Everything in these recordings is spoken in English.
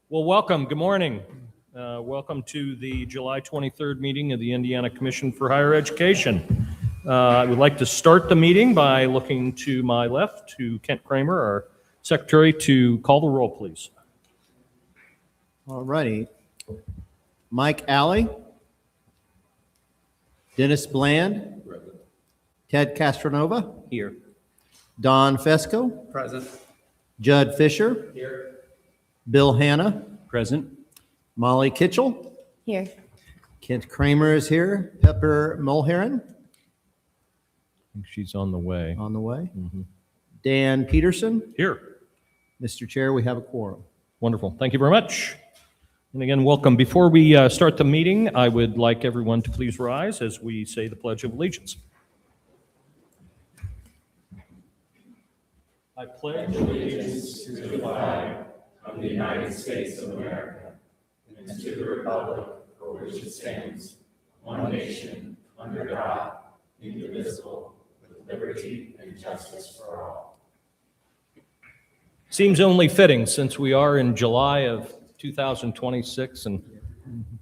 Well, welcome. Good morning. Welcome to the July 23rd meeting of the Indiana Commission for Higher Education. I would like to start the meeting by looking to my left to Kent Kramer, our secretary, to call the roll, please. All righty. Mike Alley. Dennis Bland. Ted Castronova. Here. Don Fesco. Present. Judd Fisher. Here. Bill Hanna. Present. Molly Kitchell. Here. Kent Kramer is here. Pepper Mulheron I think she's on the way. on the way. Mhm. Dan Peterson. Here. Mr. Chair, we have a quorum. Wonderful. Thank you very much. And again, welcome. Before we start the meeting, I would like everyone to please rise as we say the Pledge of Allegiance. I pledge allegiance to the flag of the United States of America and to the republic for which it stands, one nation, under God, indivisible, with liberty and justice for all. Seems only fitting since we are in July of 2026 and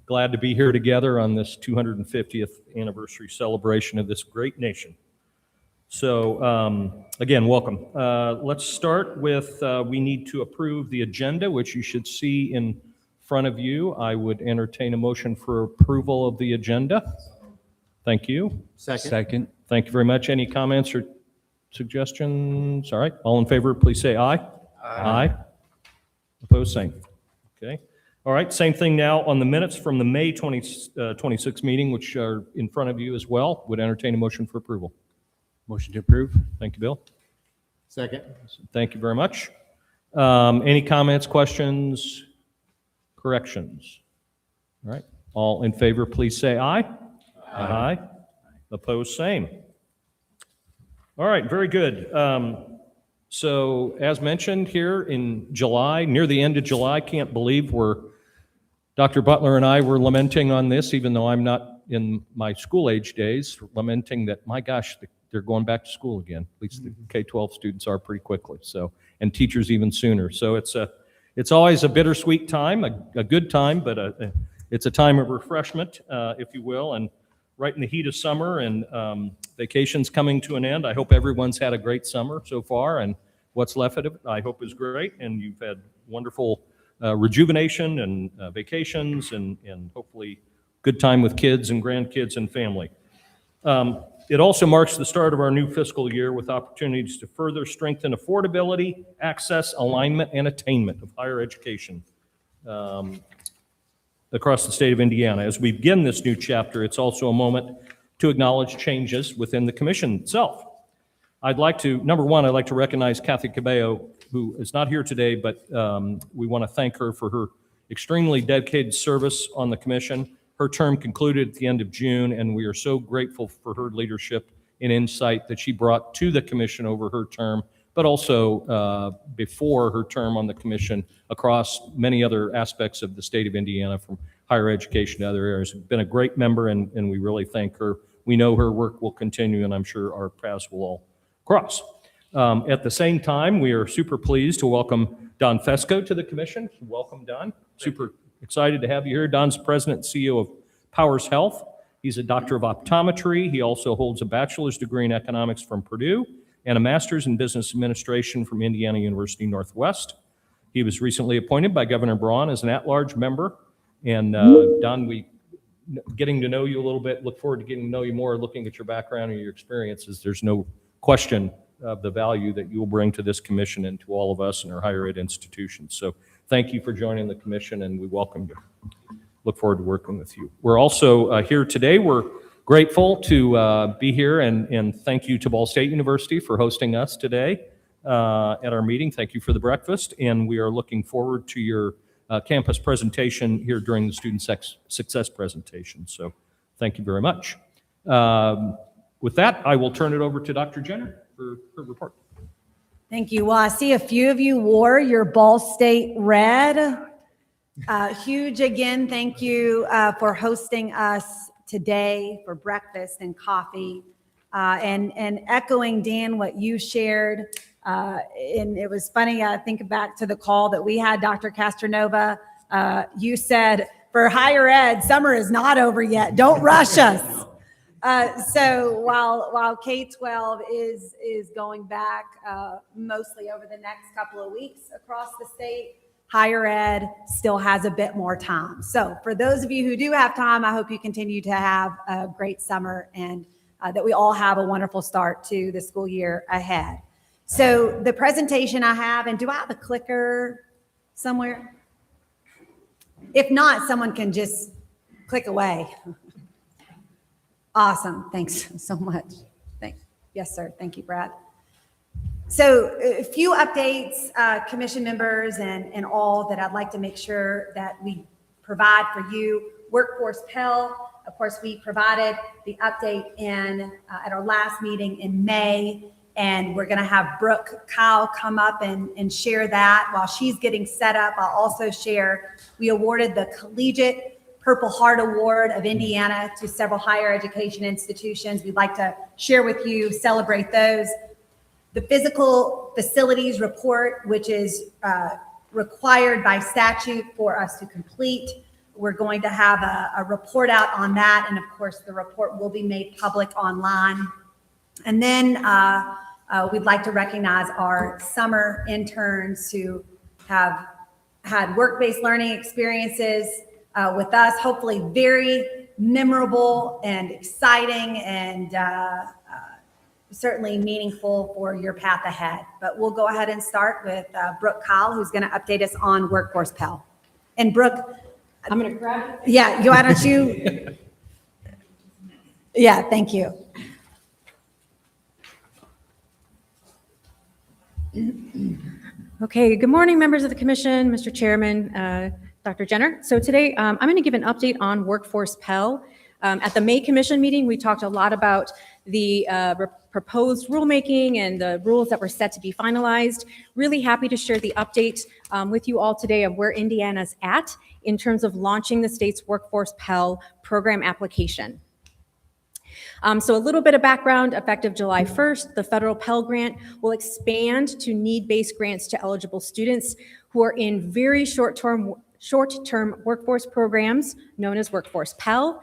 glad to be here together on this 250th anniversary celebration of this great nation. So again, welcome. Let's start with we need to approve the agenda, which you should see in front of you. I would entertain a motion for approval of the agenda. Thank you. Second. Thank you very much. Any comments or suggestions? All right. All in favor, please say aye. Aye. Opposed, same. Okay. All right. Same thing now on the minutes from the May 26 meeting, which are in front of you as well. Would entertain a motion for approval. Motion to approve. Thank you, Bill. Second. Thank you very much. Any comments, questions, corrections? All right. All in favor, please say aye. Aye. Opposed, same. All right, very good. So as mentioned here in July, near the end of July, can't believe Dr. Butler and I were lamenting on this, even though I'm not in my school age days, lamenting that, my gosh, they're going back to school again. At least the K-12 students are pretty quickly. So, and teachers even sooner. So it's always a bittersweet time, a good time, but it's a time of refreshment, if you will. And right in the heat of summer and vacations coming to an end, I hope everyone's had a great summer so far, and what's left of it, I hope is great. And you've had wonderful rejuvenation and vacations, and hopefully good time with kids and grandkids and family. It also marks the start of our new fiscal year with opportunities to further strengthen affordability, access, alignment, and attainment of higher education across the state of Indiana. As we begin this new chapter, it's also a moment to acknowledge changes within the commission itself. I'd like to recognize Kathy Cabello, who is not here today, but we want to thank her for her extremely dedicated service on the commission. Her term concluded at the end of June, and we are so grateful for her leadership and insight that she brought to the commission over her term, but also before her term on the commission across many other aspects of the state of Indiana, from higher education to other areas. Been a great member, and we really thank her. We know her work will continue, and I'm sure our paths will all cross. At the same time, we are super pleased to welcome Don Fesco to the commission. Welcome, Don. Super excited to have you here. Don's president and CEO of Powers Health. He's a doctor of optometry. He also holds a bachelor's degree in economics from Purdue and a master's in business administration from Indiana University Northwest. He was recently appointed by Governor Braun as an at-large member. And Don, getting to know you a little bit, look forward to getting to know you more, looking at your background and your experiences. There's no question of the value that you will bring to this commission and to all of us in our higher ed institutions. So thank you for joining the commission, and we welcome you. Look forward to working with you. We're also here today. We're grateful to be here, and thank you to Ball State University for hosting us today at our meeting. Thank you for the breakfast, and we are looking forward to your campus presentation here during the student success presentation. So thank you very much. With that, I will turn it over to Dr. Jenner for her report. Thank you. Well, I see a few of you wore your Ball State red. Huge again, thank you for hosting us today for breakfast and coffee. And echoing, Dan, what you shared, and it was funny, I think back to the call that we had, Dr. Castronova, You said for higher ed, summer is not over yet. Don't rush us. So while K-12 is going back mostly over the next couple of weeks across the state, higher ed still has a bit more time. So for those of you who do have time, I hope you continue to have a great summer and that we all have a wonderful start to the school year ahead. So the presentation I have, and do I have a clicker somewhere? If not, someone can just click away. Awesome. Thanks so much. Thanks. Yes, sir. Thank you, Brad. So a few updates, commission members and all that I'd like to make sure that we provide for you. Workforce Pell, of course, we provided the update at our last meeting in May, and we're going to have Brooke Kyle come up and share that. While she's getting set up, I'll also share, we awarded the Collegiate Purple Heart Award of Indiana to several higher education institutions. We'd like to share with you, celebrate those. The physical facilities report, which is required by statute for us to complete. We're going to have a report out on that. And of course, the report will be made public online. And then we'd like to recognize our summer interns who have had work-based learning experiences with us, hopefully very memorable and exciting and certainly meaningful for your path ahead. But we'll go ahead and start with Brooke Kyle, who's going to update us on Workforce Pell. And Brooke, I'm going to grab it. yeah, why don't you? Yeah, thank you. Okay, good morning, members of the commission, Mr. Chairman, Dr. Jenner. So today I'm going to give an update on Workforce Pell. At the May Commission meeting, we talked a lot about the proposed rulemaking and the rules that were set to be finalized. Really happy to share the update with you all today of where Indiana's at in terms of launching the state's Workforce Pell program application. So a little bit of background, effective July 1st, the federal Pell Grant will expand to need-based grants to eligible students who are in very short-term workforce programs known as Workforce Pell.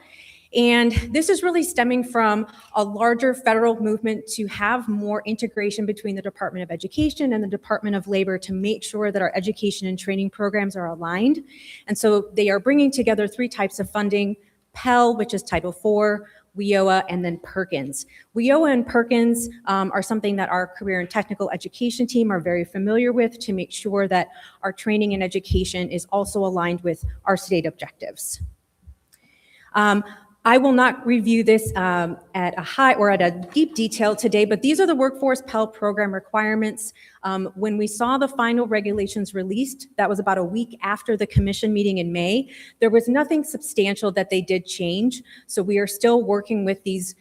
And this is really stemming from a larger federal movement to have more integration between the Department of Education and the Department of Labor to make sure that our education and training programs are aligned. And so they are bringing together three types of funding: Pell, which is Title IV, WIOA, and then Perkins. WIOA and Perkins are something that our career and technical education team are very familiar with to make sure that our training and education is also aligned with our state objectives. I will not review this at a high or at a deep detail today, but these are the Workforce Pell program requirements. When we saw the final regulations released, that was about a week after the commission meeting in May, there was nothing substantial that they did change. So we are still working with these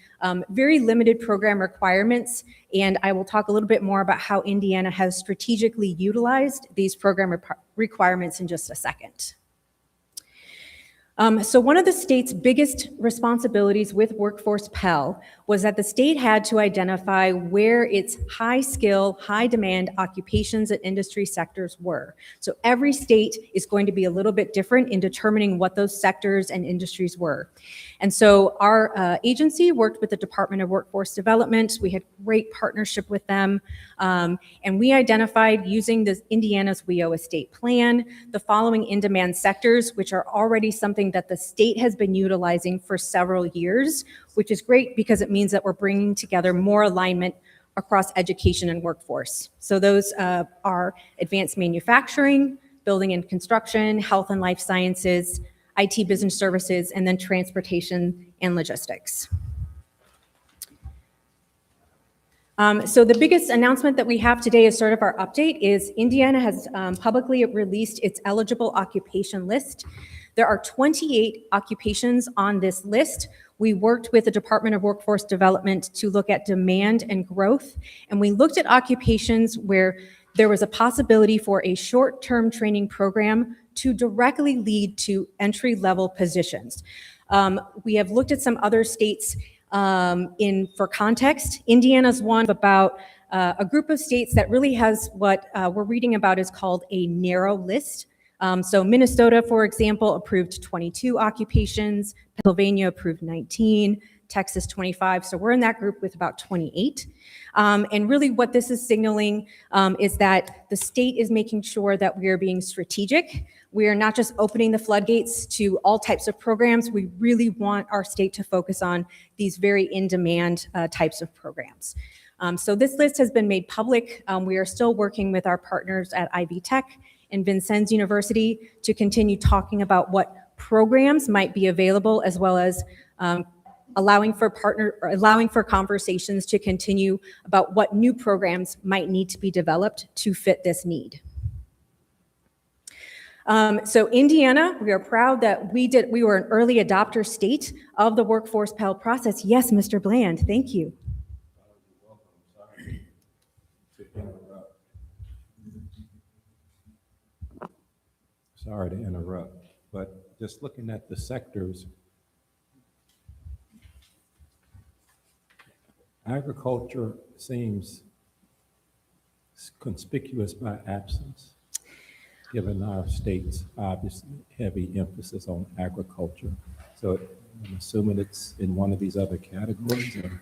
very limited program requirements, and I will talk a little bit more about how Indiana has strategically utilized these program requirements in just a second. So one of the state's biggest responsibilities with Workforce Pell was that the state had to identify where its high skill, high demand occupations and industry sectors were. So every state is going to be a little bit different in determining what those sectors and industries were. And so our agency worked with the Department of Workforce Development. We had great partnership with them. And we identified, using the Indiana's WIOA state plan, the following in-demand sectors, which are already something that the state has been utilizing for several years, which is great because it means that we're bringing together more alignment across education and workforce. So those are advanced manufacturing, building and construction, health and life sciences, IT business services, and then transportation and logistics. So the biggest announcement that we have today as sort of our update is Indiana has publicly released its eligible occupation list. There are 28 occupations on this list. We worked with the Department of Workforce Development to look at demand and growth, and we looked at occupations where there was a possibility for a short-term training program to directly lead to entry-level positions. We have looked at some other states for context. Indiana's one of about a group of states that really has what we're reading about is called a narrow list So Minnesota, for example, approved 22 occupations, Pennsylvania approved 19, Texas 25. So we're in that group with about 28. And really what this is signaling is that the state is making sure that we are being strategic. We are not just opening the floodgates to all types of programs. We really want our state to focus on these very in-demand types of programs. So this list has been made public. We are still working with our partners at Ivy Tech and Vincennes University to continue talking about what programs might be available, as well as allowing for conversations to continue about what new programs might need to be developed to fit this need. So Indiana, we are proud that we were an early adopter state of the Workforce Pell process. Yes, Mr. Bland, thank you. Sorry to interrupt, but just looking at the sectors, agriculture seems conspicuous by absence, given our state's obviously heavy emphasis on agriculture. So I'm assuming it's in one of these other categories? Or?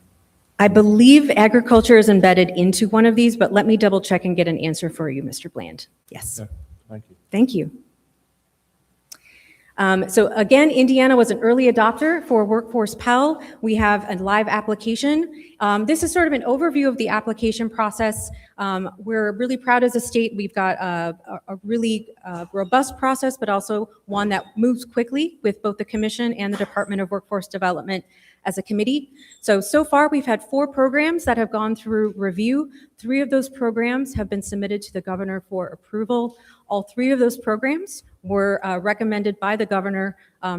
I believe agriculture is embedded into one of these, but let me double check and get an answer for you, Mr. Bland. Yes. Okay, thank you. Thank you. So again, Indiana was an early adopter for Workforce Pell. We have a live application. This is sort of an overview of the application process. We're really proud as a state. We've got a really robust process, but also one that moves quickly with both the Commission and the Department of Workforce Development as a committee. So far we've had 4 programs that have gone through review. 3 of those programs have been submitted to the governor for approval. All 3 of those programs were recommended by the governor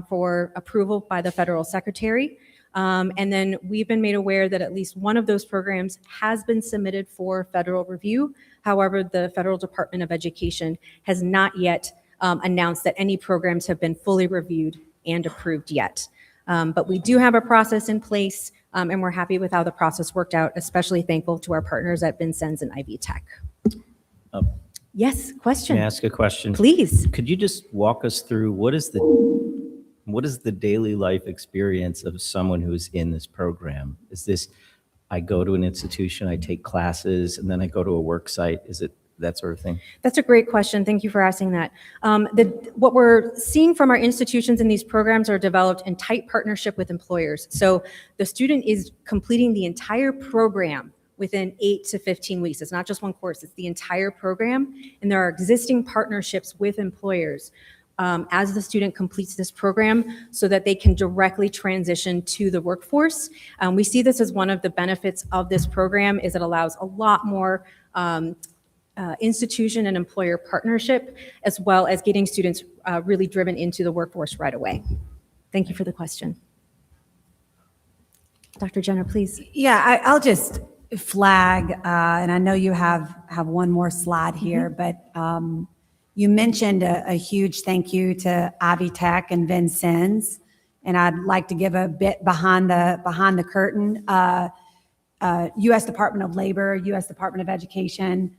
for approval by the federal secretary. And then we've been made aware that at least one of those programs has been submitted for federal review. However, the Federal Department of Education has not yet announced that any programs have been fully reviewed and approved yet. But we do have a process in place, and we're happy with how the process worked out, especially thankful to our partners at Vincennes and Ivy Tech. Yes, question. May I ask a question? Please. Could you just walk us through what is the daily life experience of someone who is in this program? Is this, I go to an institution, I take classes, and then I go to a work site? Is it that sort of thing? That's a great question. Thank you for asking that. What we're seeing from our institutions in these programs are developed in tight partnership with employers. So the student is completing the entire program within 8 to 15 weeks. It's not just one course, it's the entire program. And there are existing partnerships with employers as the student completes this program so that they can directly transition to the workforce. We see this as one of the benefits of this program is it allows a lot more institution and employer partnership, as well as getting students really driven into the workforce right away. Thank you for the question. Dr. Jenner, please. Yeah, I'll just flag, and I know you have one more slide here, but you mentioned a huge thank you to Ivy Tech and Vincennes, and I'd like to give a bit behind the curtain. U.S. Department of Labor, U.S. Department of Education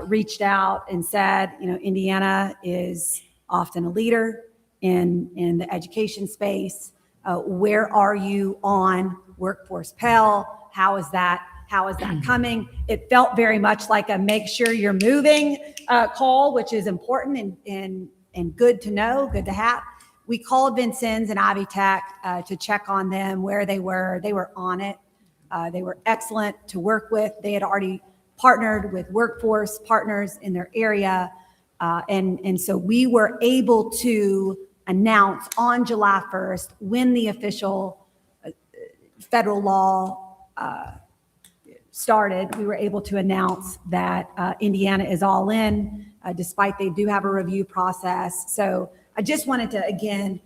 reached out and said, you know, Indiana is often a leader in the education space. Where are you on Workforce Pell? How is that coming? It felt very much like a make sure you're moving call, which is important and good to know, good to have. We called Vincennes and Ivy Tech to check on them, where they were. They were on it. They were excellent to work with. They had already partnered with workforce partners in their area. And so we were able to announce on July 1st, when the official federal law started, we were able to announce that Indiana is all in, despite they do have a review process. So I just wanted to, again,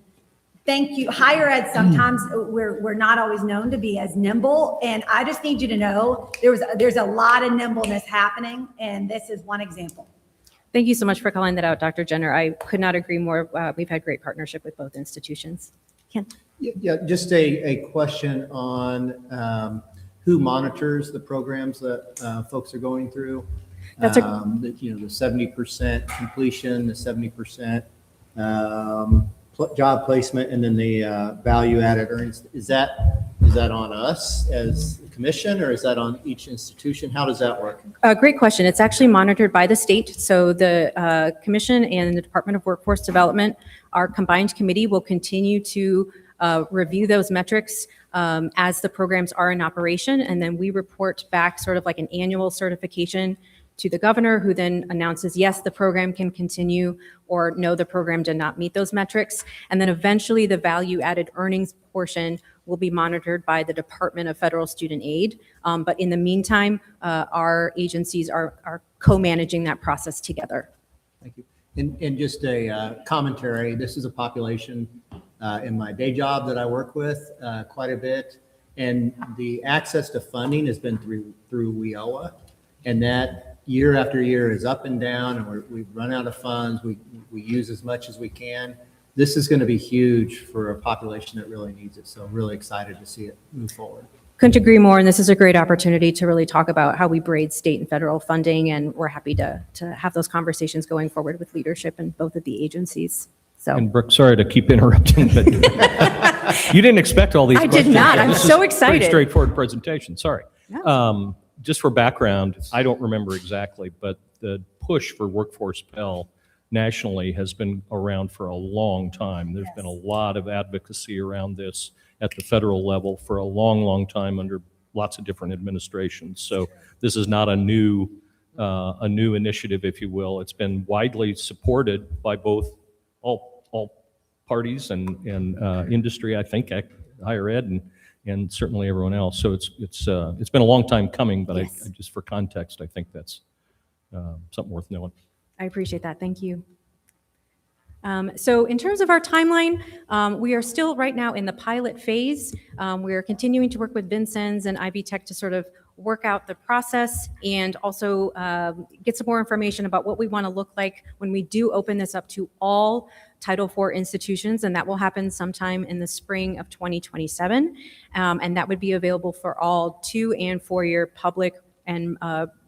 thank you. Higher ed, sometimes we're not always known to be as nimble. And I just need you to know there's a lot of nimbleness happening, and this is one example. Thank you so much for calling that out, Dr. Jenner. I could not agree more. We've had great partnership with both institutions. Ken? Yeah, just a question on who monitors the programs that folks are going through. That's a- The 70% completion, the 70% job placement, and then the value-added earnings. Is that on us as the commission, or is that on each institution? How does that work? Great question. It's actually monitored by the state. So the commission and the Department of Workforce Development, our combined committee, will continue to review those metrics as the programs are in operation. And then we report back sort of like an annual certification to the governor, who then announces, yes, the program can continue, or no, the program did not meet those metrics. And then eventually the value added earnings portion will be monitored by the Department of Federal Student Aid. But in the meantime, our agencies are co-managing that process together. Thank you. And just a commentary, this is a population in my day job that I work with quite a bit. And the access to funding has been through WIOA. And that year after year is up and down, and we've run out of funds. We use as much as we can. This is going to be huge for a population that really needs it. So I'm really excited to see it move forward. Couldn't agree more, and this is a great opportunity to really talk about how we braid state and federal funding, and we're happy to have those conversations going forward with leadership in both of the agencies. So And Brooke, sorry to keep interrupting, but you didn't expect all these I questions. did not. I'm This is so Pretty excited. straightforward presentation, sorry. No. Just for background, I don't remember exactly, but the push for Workforce Pell nationally has been around for a long time. There's been a lot of advocacy around this at the federal level for a long, long time under lots of different administrations. So this is not a new initiative, if you will. It's been widely supported by all parties and industry, I think, higher ed and certainly everyone else. So it's been a long time coming, but Yes. I just for context, I think that's something worth knowing. I appreciate that. Thank you. So in terms of our timeline, we are still right now in the pilot phase. We are continuing to work with Vincennes and IB Tech to sort of work out the process and also get some more information about what we want to look like when we do open this up to all Title IV institutions, and that will happen sometime in the spring of 2027. And that would be available for all 2- and 4-year public and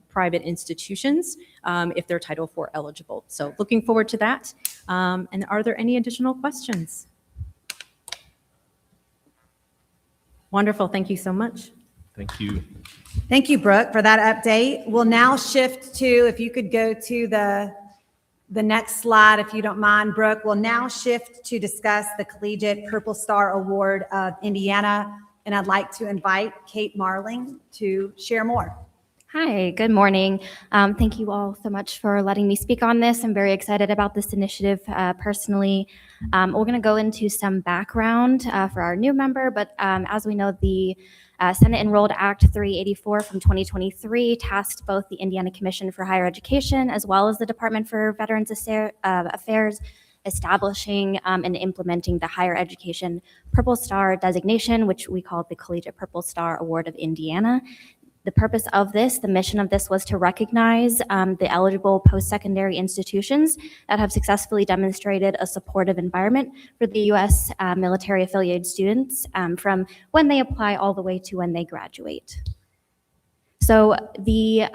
private institutions if they're Title IV eligible. So looking forward to that. And are there any additional questions? Wonderful. Thank you so much. Thank you. Thank you, Brooke, for that update. We'll now shift to, if you could go to the next slide, if you don't mind, Brooke. We'll now shift to discuss the Collegiate Purple Star Award of Indiana. And I'd like to invite Kate Marling to share more. Hi, good morning. Thank you all so much for letting me speak on this. I'm very excited about this initiative personally. We're going to go into some background for our new member, but as we know, the Senate Enrolled Act 384 from 2023 tasked both the Indiana Commission for Higher Education as well as the Department for Veterans Affairs establishing and implementing the Higher Education Purple Star designation, which we call the Collegiate Purple Star Award of Indiana. The purpose of this, the mission of this, was to recognize the eligible post-secondary institutions that have successfully demonstrated a supportive environment for the U.S. Military-affiliated students from when they apply all the way to when they graduate. So the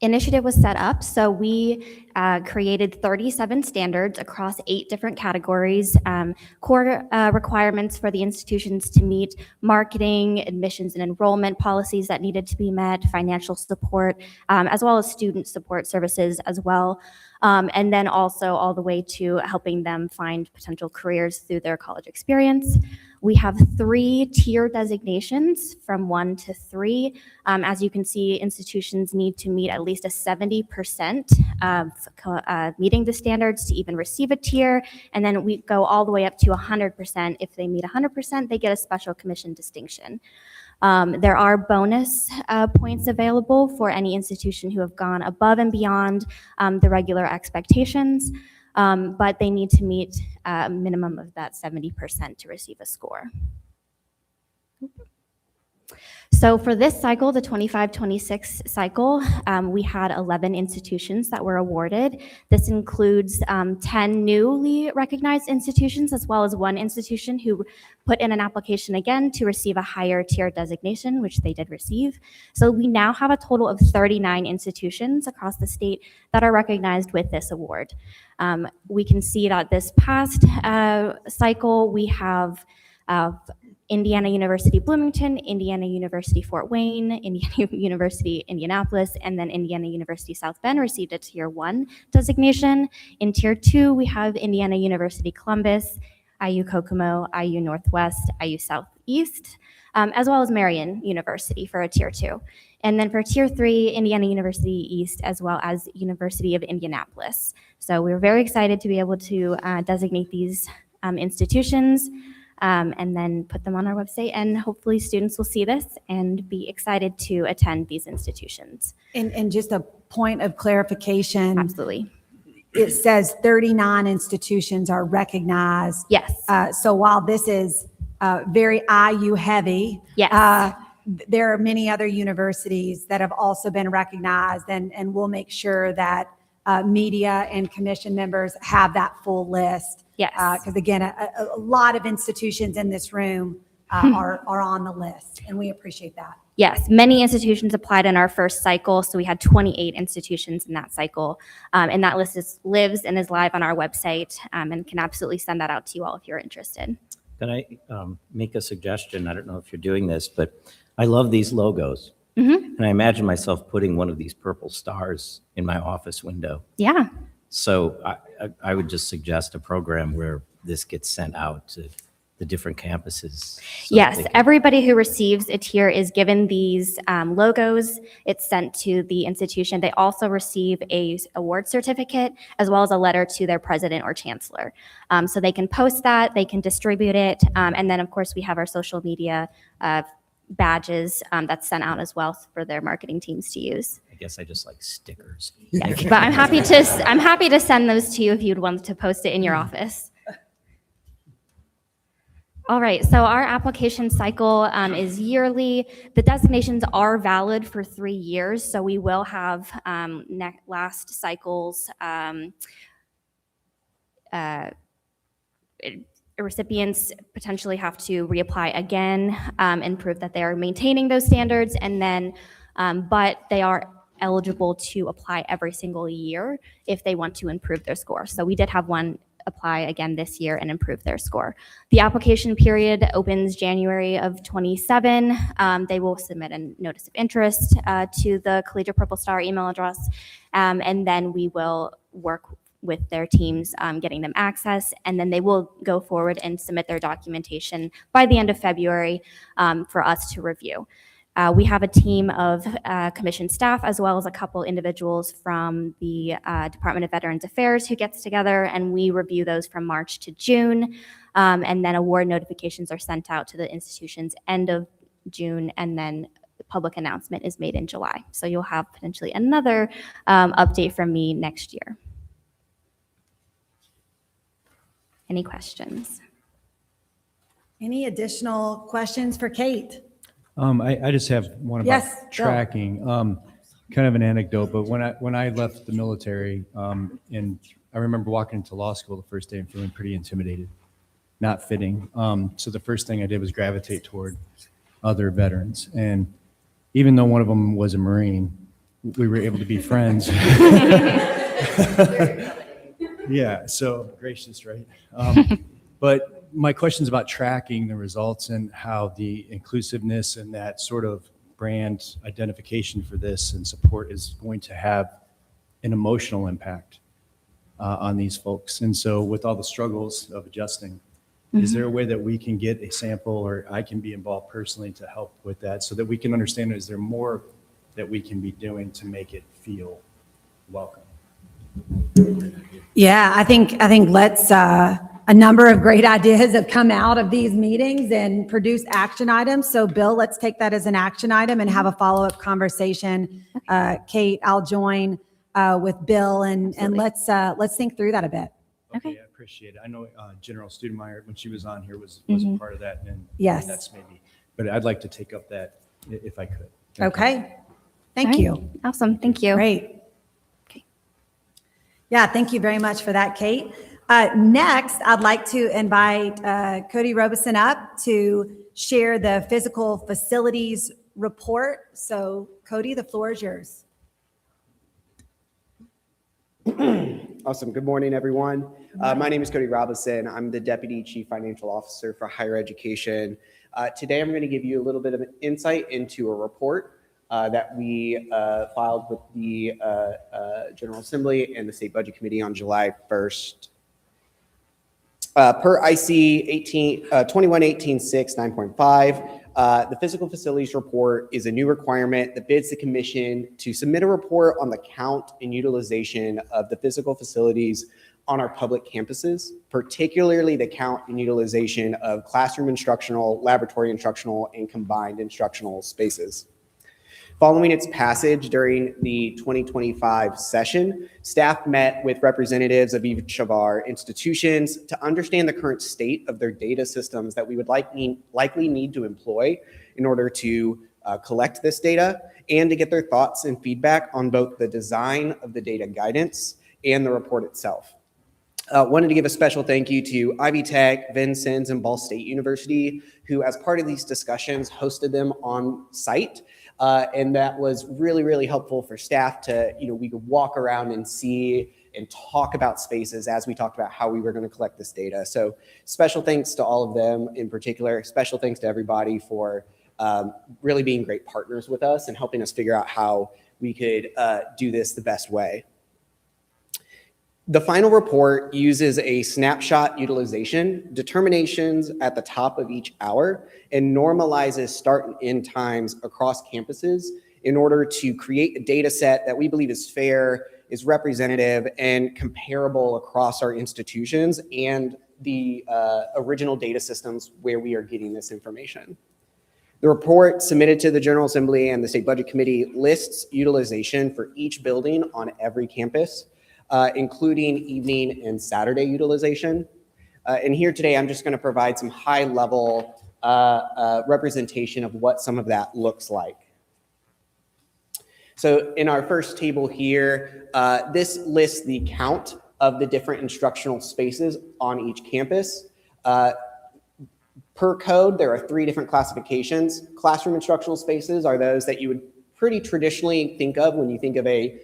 initiative was set up. So we created 37 standards across 8 different categories, core requirements for the institutions to meet, marketing, admissions and enrollment policies that needed to be met, financial support, as well as student support services as well. And then also all the way to helping them find potential careers through their college experience. We have 3 tier designations from 1 to 3. As you can see, institutions need to meet at least a 70% of meeting the standards to even receive a tier. And then we go all the way up to 100%. If they meet 100%, they get a special commission distinction. There are bonus points available for any institution who have gone above and beyond the regular expectations, but they need to meet a minimum of that 70% to receive a score. So for this cycle, the 25-26 cycle, we had 11 institutions that were awarded. This includes 10 newly recognized institutions, as well as 1 institution who put in an application again to receive a higher tier designation, which they did receive. So we now have a total of 39 institutions across the state that are recognized with this award. We can see that this past cycle, we have Indiana University Bloomington, Indiana University Fort Wayne, Indiana University Indianapolis, and then Indiana University South Bend received a Tier 1 designation. In Tier 2, we have Indiana University Columbus, IU Kokomo, IU Northwest, IU Southeast, as well as Marion University for a Tier 2. And then for Tier 3, Indiana University East, as well as University of Indianapolis. So we're very excited to be able to designate these institutions and then put them on our website. And hopefully students will see this and be excited to attend these institutions. And just a point of clarification, Absolutely. it says 39 institutions are recognized. Yes. So while this is very IU heavy, Yes. there are many other universities that have also been recognized, and we'll make sure that media and commission members have that full list. Yes. Because again, a lot of institutions in this room are on the list, and we appreciate that. Yes, many institutions applied in our first cycle, so we had 28 institutions in that cycle. And that list lives and is live on our website, and can absolutely send that out to you all if you're interested. Can I make a suggestion? I don't know if you're doing this, but I love these logos. Mm-hmm. And I imagine myself putting one of these purple stars in my office window. Yeah, So I would just suggest a program where this gets sent out to the different campuses. so that yes, they can- everybody who receives a tier is given these logos. It's sent to the institution. They also receive a award certificate as well as a letter to their president or chancellor. So they can post that, they can distribute it, and then of course we have our social media badges that's sent out as well for their marketing teams to use. I guess I just like stickers. Yes, but I'm happy to send those to you if you'd want to post it in your office. All right, so our application cycle is yearly. The designations are valid for 3 years, so we will have last cycle's recipients potentially have to reapply again and prove that they are maintaining those standards, and then, but they are eligible to apply every single year if they want to improve their score. So we did have one apply again this year and improve their score. The application period opens January of 27. They will submit a notice of interest to the Collegiate Purple Star email address, and then we will work with their teams getting them access, and then they will go forward and submit their documentation by the end of February for us to review. We have a team of commission staff as well as a couple individuals from the Department of Veterans Affairs who gets together, and we review those from March to June. And then award notifications are sent out to the institutions end of June, and then the public announcement is made in July. So you'll have potentially another update from me next year. Any questions? Any additional questions for Kate? I just have one about Yes, Bill. tracking. Kind of an anecdote, but when I left the military, and I remember walking into law school the first day and feeling pretty intimidated, not fitting. So the first thing I did was gravitate toward other veterans. And even though one of them was a Marine, we were able to be friends. Yeah, so gracious, right? But my question is about tracking the results and how the inclusiveness and that sort of brand identification for this and support is going to have an emotional impact on these folks. And so with all the struggles of adjusting, is there a way that we can get a sample, or I can be involved personally to help with that so that we can understand, is there more that we can be doing to make it feel welcome? Yeah, I think let's, a number of great ideas have come out of these meetings and produce action items. So Bill, let's take that as an action item and have a follow-up conversation. Kate, I'll join with Bill and let's think through that a bit. Okay. I appreciate it. I know General Studemeyer, when she was on here, was a part of that. And Yes. that's maybe, but I'd like to take up that if I could. Thank you. Okay, thank All right. you. Awesome, thank you. Great. Okay. Yeah, thank you very much for that, Kate. Next, I'd like to invite Cody Robeson up to share the physical facilities report. So Cody, the floor is yours. Awesome. Good morning, everyone. My name is Cody Robinson. I'm the Deputy Chief Financial Officer for Higher Education. Today, I'm going to give you a little bit of an insight into a report that we filed with the General Assembly and the State Budget Committee on July 1st. Per IC 2118-6 9.5, the Physical Facilities Report is a new requirement that bids the Commission to submit a report on the count and utilization of the physical facilities on our public campuses, particularly the count and utilization of classroom instructional, laboratory instructional, and combined instructional spaces. Following its passage during the 2025 session, staff met with representatives of each of our institutions to understand the current state of their data systems that we would likely need to employ in order to collect this data, and to get their thoughts and feedback on both the design of the data guidance and the report itself. Wanted to give a special thank you to Ivy Tech, Vincennes, and Ball State University, who as part of these discussions hosted them on site. And that was really, really helpful for staff to, we could walk around and see and talk about spaces as we talked about how we were going to collect this data. So special thanks to all of them in particular. Special thanks to everybody for really being great partners with us and helping us figure out how we could do this the best way. The final report uses a snapshot utilization, determinations at the top of each hour, and normalizes start and end times across campuses in order to create a data set that we believe is fair, is representative, and comparable across our institutions and the original data systems where we are getting this information. The report submitted to the General Assembly and the State Budget Committee lists utilization for each building on every campus, including evening and Saturday utilization. And here today, I'm just going to provide some high-level representation of what some of that looks like. So in our first table here, this lists the count of the different instructional spaces on each campus. Per code, there are 3 different classifications. Classroom instructional spaces are those that you would pretty traditionally think of when you think of a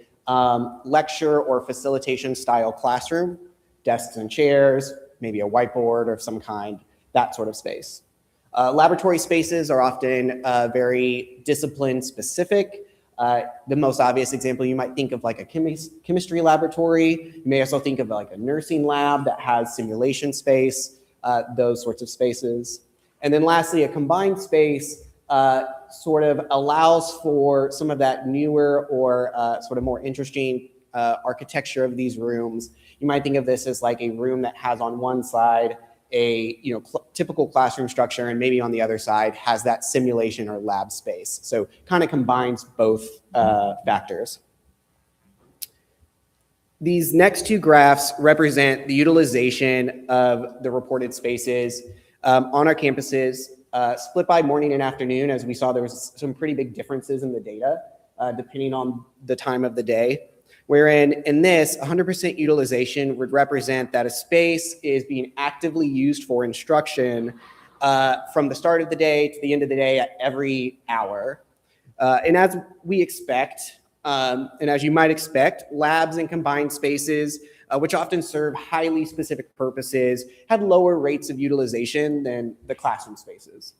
lecture or facilitation style classroom, desks and chairs, maybe a whiteboard of some kind, that sort of space. Laboratory spaces are often very discipline specific. The most obvious example, you might think of like a chemistry laboratory. You may also think of like a nursing lab that has simulation space, those sorts of spaces. And then lastly, a combined space sort of allows for some of that newer or sort of more interesting architecture of these rooms. You might think of this as like a room that has on one side a typical classroom structure, and maybe on the other side has that simulation or lab space. So kind of combines both factors. These next 2 graphs represent the utilization of the reported spaces on our campuses, split by morning and afternoon. As we saw, there was some pretty big differences in the data depending on the time of the day. Wherein in this, 100% utilization would represent that a space is being actively used for instruction from the start of the day to the end of the day at every hour. And as we expect, and as you might expect, labs and combined spaces, which often serve highly specific purposes, had lower rates of utilization than the classroom spaces.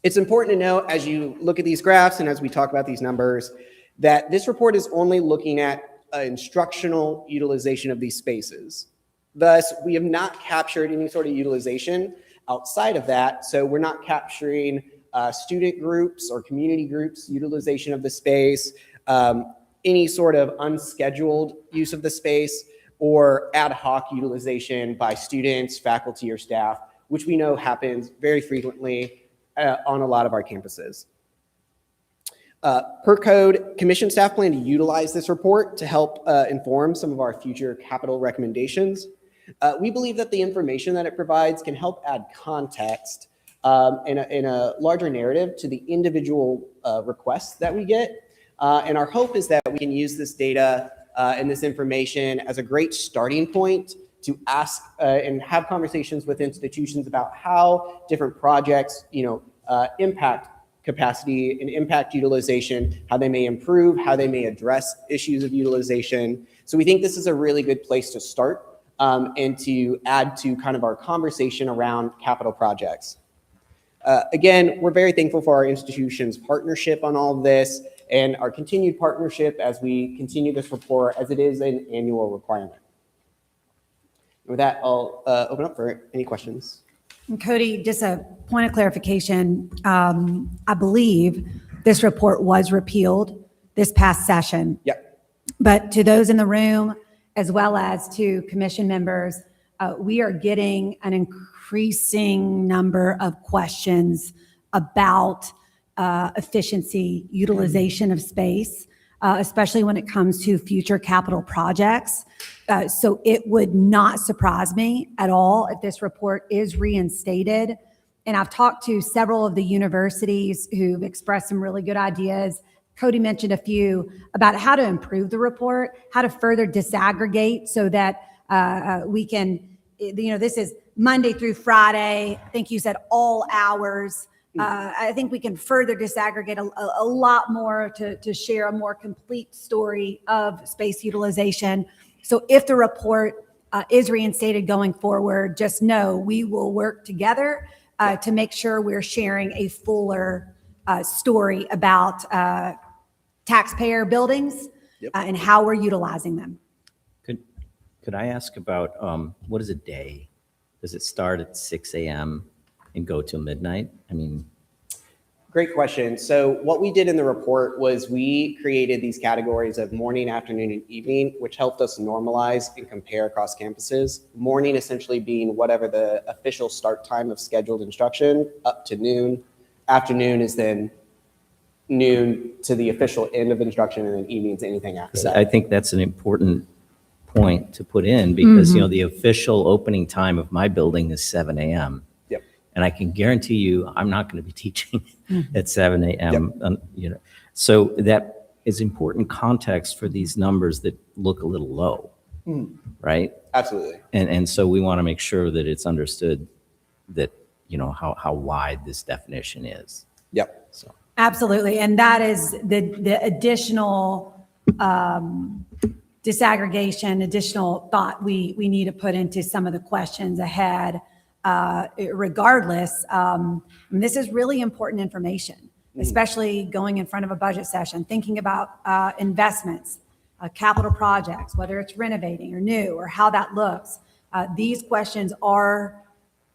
It's important to note as you look at these graphs and as we talk about these numbers, that this report is only looking at instructional utilization of these spaces. Thus, we have not captured any sort of utilization outside of that. So we're not capturing student groups or community groups utilization of the space, any sort of unscheduled use of the space, or ad hoc utilization by students, faculty, or staff, which we know happens very frequently on a lot of our campuses. Per code, commission staff plan to utilize this report to help inform some of our future capital recommendations. We believe that the information that it provides can help add context in a larger narrative to the individual requests that we get. And our hope is that we can use this data and this information as a great starting point to ask and have conversations with institutions about how different projects, impact capacity and impact utilization, how they may improve, how they may address issues of utilization, So we think this is a really good place to start and to add to kind of our conversation around capital projects. Again, we're very thankful for our institution's partnership on all of this and our continued partnership as we continue this report, as it is an annual requirement. With that, I'll open up for any questions. And Cody, just a point of clarification. I believe this report was repealed this past session. Yep. But to those in the room, as well as to commission members, we are getting an increasing number of questions about efficiency, utilization of space, especially when it comes to future capital projects. So it would not surprise me at all if this report is reinstated. And I've talked to several of the universities who've expressed some really good ideas. Cody mentioned a few about how to improve the report, how to further disaggregate so that we can, this is Monday through Friday. I think you said all hours. I think we can further disaggregate a lot more to share a more complete story of space utilization. So if the report is reinstated going forward, just know we will work together to make sure we're sharing a fuller story about taxpayer buildings and how we're utilizing them. Could I ask about, what is a day? Does it start at 6 a.m. and go till midnight? I mean, Great question. So what we did in the report was we created these categories of morning, afternoon, and evening, which helped us normalize and compare across campuses. Morning essentially being whatever the official start time of scheduled instruction up to noon. Afternoon is then noon to the official end of instruction, and then evenings anything after that. I think that's an important point to put in because, the official opening time of my building is 7 a.m. Yep. And I can guarantee you, I'm not going to be teaching at 7 a.m. So that is important context for these numbers that look a little low, right? Absolutely. And so we want to make sure that it's understood that, how wide this definition is. Yep. So Absolutely. And that is the additional disaggregation, additional thought we need to put into some of the questions ahead. Regardless, this is really important information, especially going in front of a budget session, thinking about investments, capital projects, whether it's renovating or new or how that looks. These questions are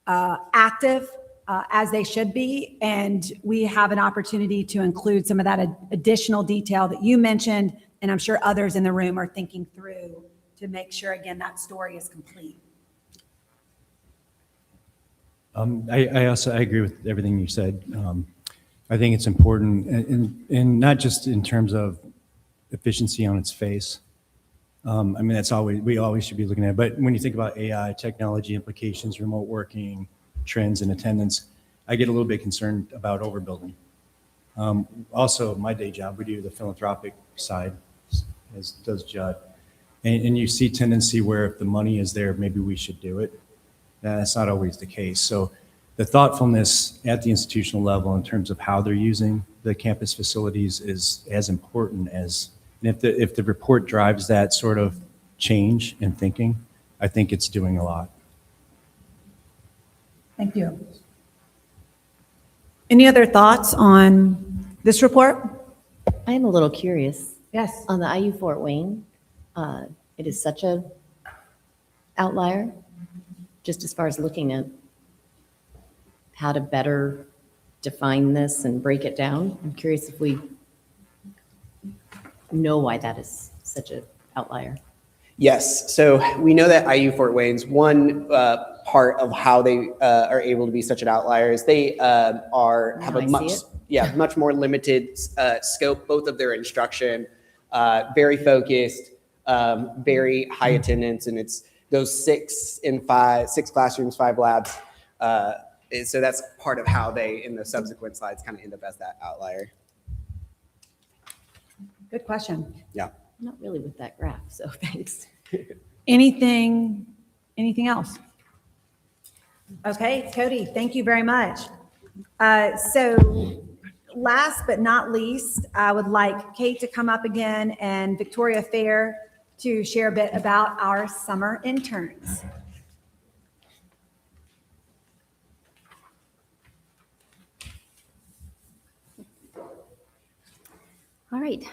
active as they should be, and we have an opportunity to include some of that additional detail that you mentioned, and I'm sure others in the room are thinking through to make sure, again, that story is complete. I agree with everything you said. I think it's important, and not just in terms of efficiency on its face. We always should be looking at it. But when you think about AI, technology implications, remote working, trends in attendance, I get a little bit concerned about overbuilding. Also, my day job, we do the philanthropic side, as does Judd. And you see tendency where if the money is there, maybe we should do it. That's not always the case. So the thoughtfulness at the institutional level in terms of how they're using the campus facilities is as important as, and if the report drives that sort of change in thinking, I think it's doing a lot. Thank you. Any other thoughts on this report? I am a little curious. Yes. On the IU Fort Wayne, it is such a outlier, just as far as looking at how to better define this and break it down. I'm curious if we know why that is such an outlier. Yes. So we know that IU Fort Wayne's one part of how they are able to be such an outlier is they have Now a I see it. much more limited scope, both of their instruction, very focused, very high attendance, and it's those 6 classrooms, 5 labs. So that's part of how they, in the subsequent slides, kind of end up as that outlier. Good question. Yeah. Not really with that graph, so thanks. Anything else? Okay, Cody, thank you very much. So last but not least, I would like Kate to come up again and Victoria Fair to share a bit about our summer interns. All right.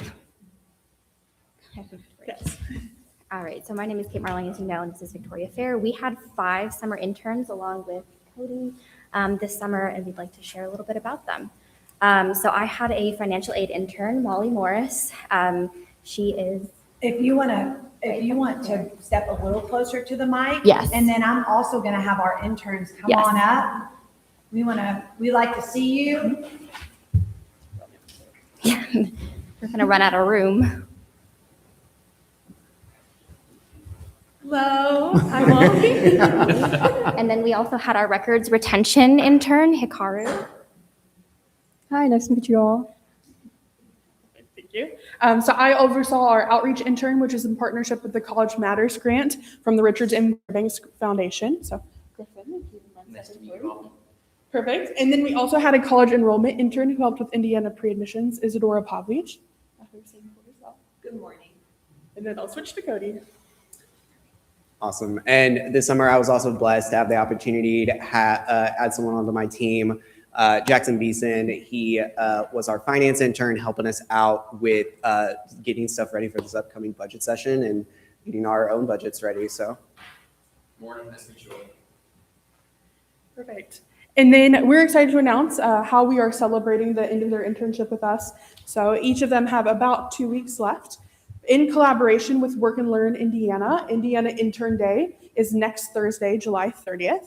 All right, so my name is Kate Marling, as you know, and this is Victoria Fair. We had 5 summer interns along with Cody this summer, and we'd like to share a little bit about them. So I had a financial aid intern, Molly Morris. She is, If you want to step a little closer to the mic. Yes. And then I'm also going to have our interns come Yes. on up. We like to see you. we're gonna run out of room. Hello, I'm Molly. And then we also had our records retention intern, Hikaru. Hi, nice to meet you all. Thank you. So I oversaw our outreach intern, which is in partnership with the College Matters grant from the Richards M. Banks Foundation. So, Griffin, if you would like to. Perfect. And then we also had a college enrollment intern who helped with Indiana pre-admissions, Isadora Pavlich. Good morning. And then I'll switch to Cody. Awesome. And this summer, I was also blessed to have the opportunity to add someone onto my team, Jackson Beeson. He was our finance intern, helping us out with getting stuff ready for this upcoming budget session and getting our own budgets ready. So, Morning, nice to meet you all. Perfect. And then we're excited to announce how we are celebrating the end of their internship with us. So each of them have about 2 weeks left. In collaboration with Work and Learn Indiana, Indiana Intern Day is next Thursday, July 30th.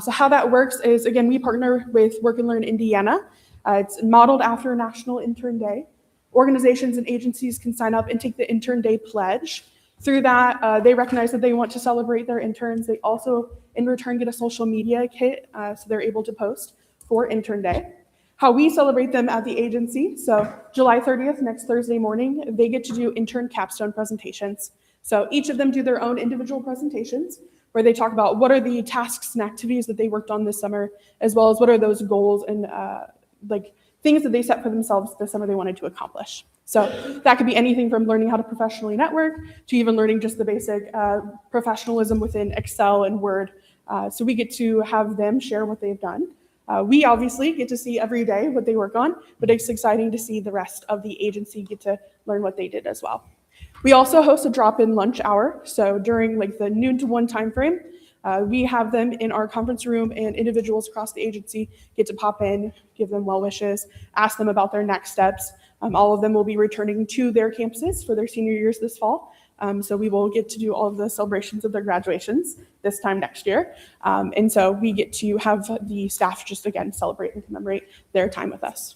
So how that works is, again, we partner with Work and Learn Indiana. It's modeled after National Intern Day. Organizations and agencies can sign up and take the Intern Day pledge. Through that, they recognize that they want to celebrate their interns. They also, in return, get a social media kit, so they're able to post for Intern Day. How we celebrate them at the agency, so July 30th, next Thursday morning, they get to do intern capstone presentations. So each of them do their own individual presentations where they talk about what are the tasks and activities that they worked on this summer, as well as what are those goals and things that they set for themselves this summer they wanted to accomplish. So that could be anything from learning how to professionally network to even learning just the basic professionalism within Excel and Word. So we get to have them share what they've done. We obviously get to see every day what they work on, but it's exciting to see the rest of the agency get to learn what they did as well. We also host a drop-in lunch hour. So during the noon to 1 time frame, we have them in our conference room, and individuals across the agency get to pop in, give them well wishes, ask them about their next steps. All of them will be returning to their campuses for their senior years this fall. So we will get to do all of the celebrations of their graduations this time next year. And so we get to have the staff just, again, celebrate and commemorate their time with us.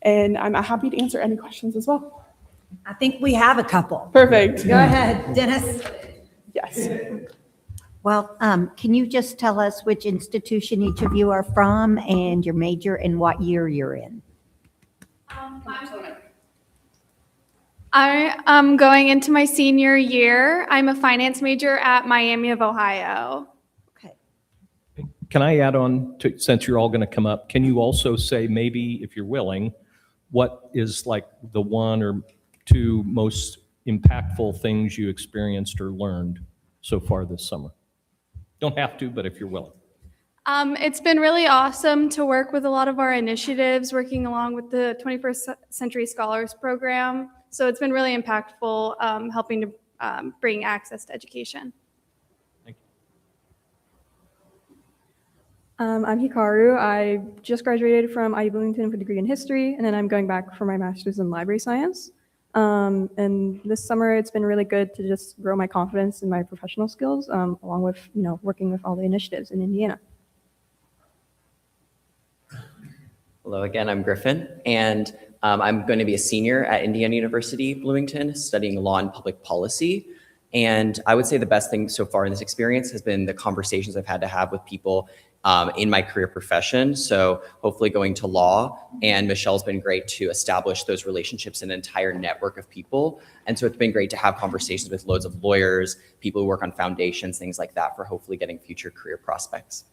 And I'm happy to answer any questions as well. I think we have a couple. Perfect. Go ahead, Dennis. Yes. Well, can you just tell us which institution each of you are from and your major and what year you're in? I am going into my senior year. I'm a finance major at Miami of Ohio. Can I add on to, since you're all going to come up, can you also say maybe, if you're willing, what is the 1 or 2 most impactful things you experienced or learned so far this summer? Don't have to, but if you're willing. It's been really awesome to work with a lot of our initiatives, working along with the 21st Century Scholars Program. So it's been really impactful, helping to bring access to education. I'm Hikaru. I just graduated from IU Bloomington with a degree in history, and then I'm going back for my master's in library science. And this summer, it's been really good to just grow my confidence in my professional skills, along with working with all the initiatives in Indiana. Hello again, I'm Griffin, and I'm going to be a senior at Indiana University Bloomington, studying law and public policy. And I would say the best thing so far in this experience has been the conversations I've had to have with people in my career profession. So hopefully going to law, and Michelle's been great to establish those relationships in an entire network of people. And so it's been great to have conversations with loads of lawyers, people who work on foundations, things like that, for hopefully getting future career prospects.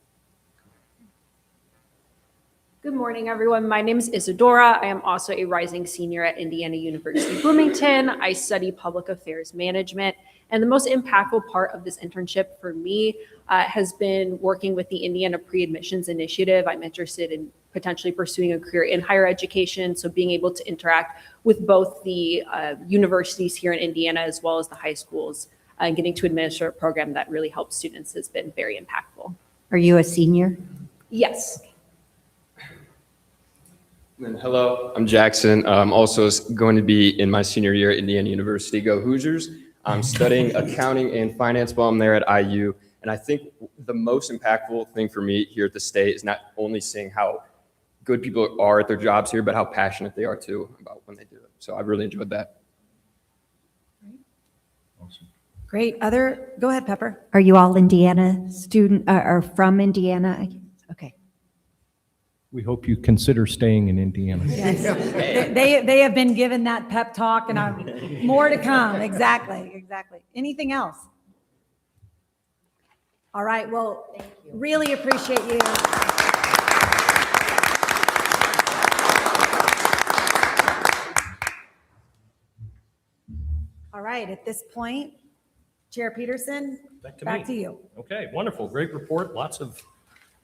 Good morning, everyone. My name is Isadora. I am also a rising senior at Indiana University Bloomington. I study public affairs management. And the most impactful part of this internship for me has been working with the Indiana Pre-Admissions Initiative. I'm interested in potentially pursuing a career in higher education, so being able to interact with both the universities here in Indiana as well as the high schools and getting to administer a program that really helps students has been very impactful. Are you a senior? Yes. And hello, I'm Jackson. I'm also going to be in my senior year at Indiana University. Go Hoosiers. I'm studying accounting and finance while I'm there at IU. And I think the most impactful thing for me here at the state is not only seeing how good people are at their jobs here, but how passionate they are too about when they do it. So I've really enjoyed that. Great. Go ahead, Pepper. Are you all Indiana student, or from Indiana? Okay. We hope you consider staying in Indiana. Yes. They have been given that pep talk and more to come. Exactly. Anything else? All right. Well, really appreciate you. All right. At this point, Chair Peterson, back to you. Okay, wonderful. Great report. Lots of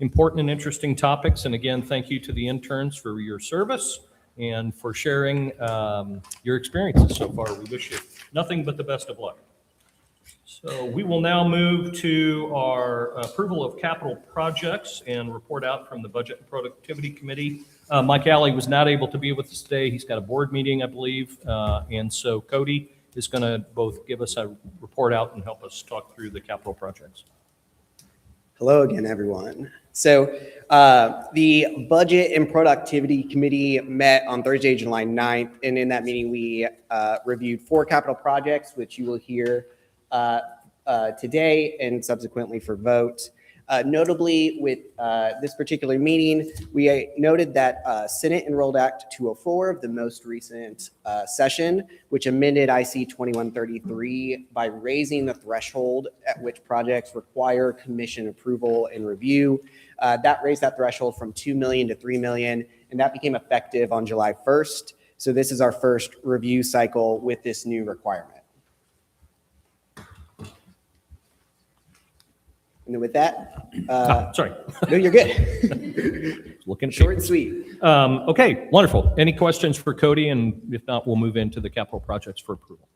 important and interesting topics. And again, thank you to the interns for your service and for sharing your experiences so far. We wish you nothing but the best of luck. So we will now move to our approval of capital projects and report out from the Budget and Productivity Committee. Mike Alley was not able to be with us today. He's got a board meeting, I believe. And so Cody is going to both give us a report out and help us talk through the capital projects. Hello again, everyone. So the Budget and Productivity Committee met on Thursday, July 9th, and in that meeting, we reviewed 4 capital projects, which you will hear today and subsequently for vote. Notably, with this particular meeting, we noted that Senate enrolled Act 204 of the most recent session, which amended IC 2133 by raising the threshold at which projects require commission approval and review. That raised that threshold from 2 million to 3 million, and that became effective on July 1st. So this is our first review cycle with this new requirement. And then with that, sorry. No, you're good. Looking at short and sweet. Okay, wonderful. Any questions for Cody? And if not, we'll move into the capital projects for approval.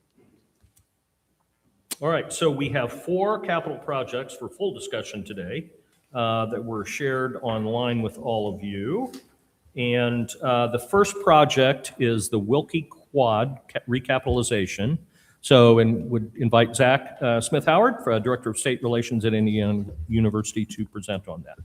All right, so we have 4 capital projects for full discussion today that were shared online with all of you. And the first project is the Wilkie Quad recapitalization. So, and would invite Zach Smith-Howard, Director of State Relations at Indiana University, to present on that.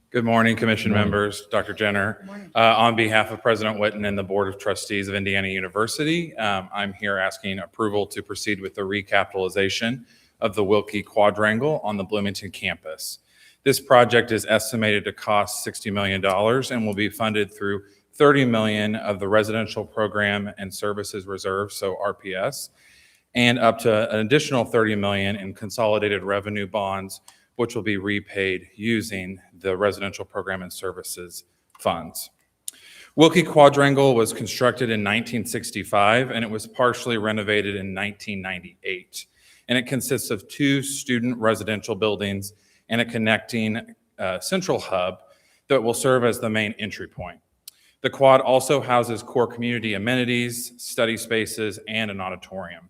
Good morning, Commission members, Dr. Jenner. On behalf of President Whitten and the Board of Trustees of Indiana University, I'm here asking approval to proceed with the recapitalization of the Wilkie Quadrangle on the Bloomington campus. This project is estimated to cost $60 million and will be funded through $30 million of the Residential Program and Services Reserve, so RPS, and up to an additional $30 million in consolidated revenue bonds, which will be repaid using the Residential Program and Services funds. Wilkie Quadrangle was constructed in 1965, and it was partially renovated in 1998. And it consists of 2 student residential buildings and a connecting central hub that will serve as the main entry point. The quad also houses core community amenities, study spaces, and an auditorium.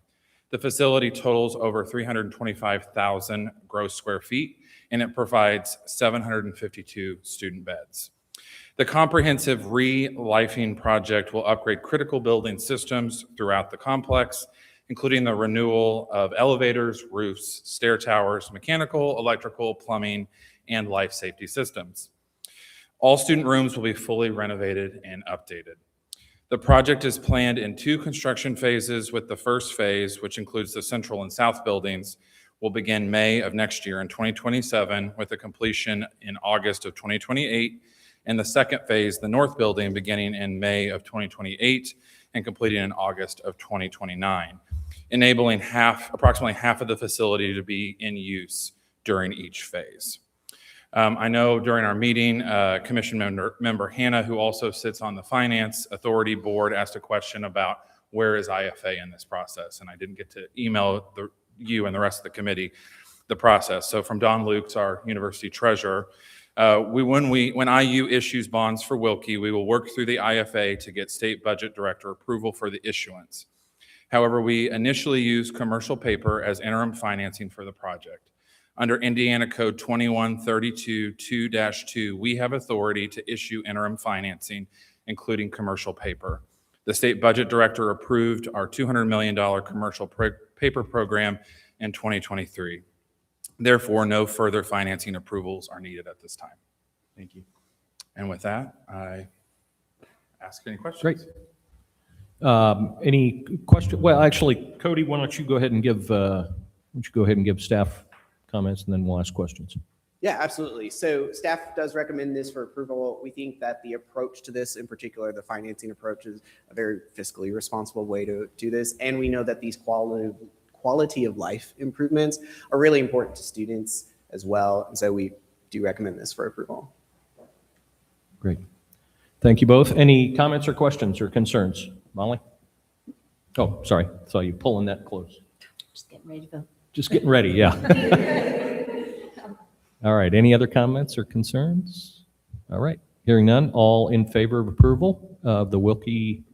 The facility totals over 325,000 gross square feet, and it provides 752 student beds. The comprehensive re-lifing project will upgrade critical building systems throughout the complex, including the renewal of elevators, roofs, stair towers, mechanical, electrical, plumbing, and life safety systems. All student rooms will be fully renovated and updated. The project is planned in 2 construction phases, with the first phase, which includes the central and south buildings, will begin May of next year in 2027, with a completion in August of 2028, and the second phase, the north building, beginning in May of 2028 and completing in August of 2029, enabling approximately half of the facility to be in use during each phase. I know during our meeting, Commission member Hannah, who also sits on the Finance Authority Board, asked a question about where is IFA in this process, and I didn't get to email you and the rest of the committee the process. So from Don Lukes, our university treasurer, when IU issues bonds for Wilkie, we will work through the IFA to get state budget director approval for the issuance. However, we initially use commercial paper as interim financing for the project. Under Indiana Code 2132-2-2, we have authority to issue interim financing, including commercial paper. The state budget director approved our $200 million commercial paper program in 2023. Therefore, no further financing approvals are needed at this time. Thank you. And with that, I ask any questions. Great. Any question? Well, actually, Cody, why don't you go ahead and give staff comments, and then we'll ask questions. Yeah, absolutely. So staff does recommend this for approval. We think that the approach to this, in particular, the financing approach, is a very fiscally responsible way to do this. And we know that these quality of life improvements are really important to students as well. And so we do recommend this for approval. Great. Thank you both. Any comments or questions or concerns? Molly? Oh, sorry. Saw you pulling that close. Just getting ready to vote. Just getting ready, yeah. All right. Any other comments or concerns? All right. Hearing none. All in favor of approval of the Wilkie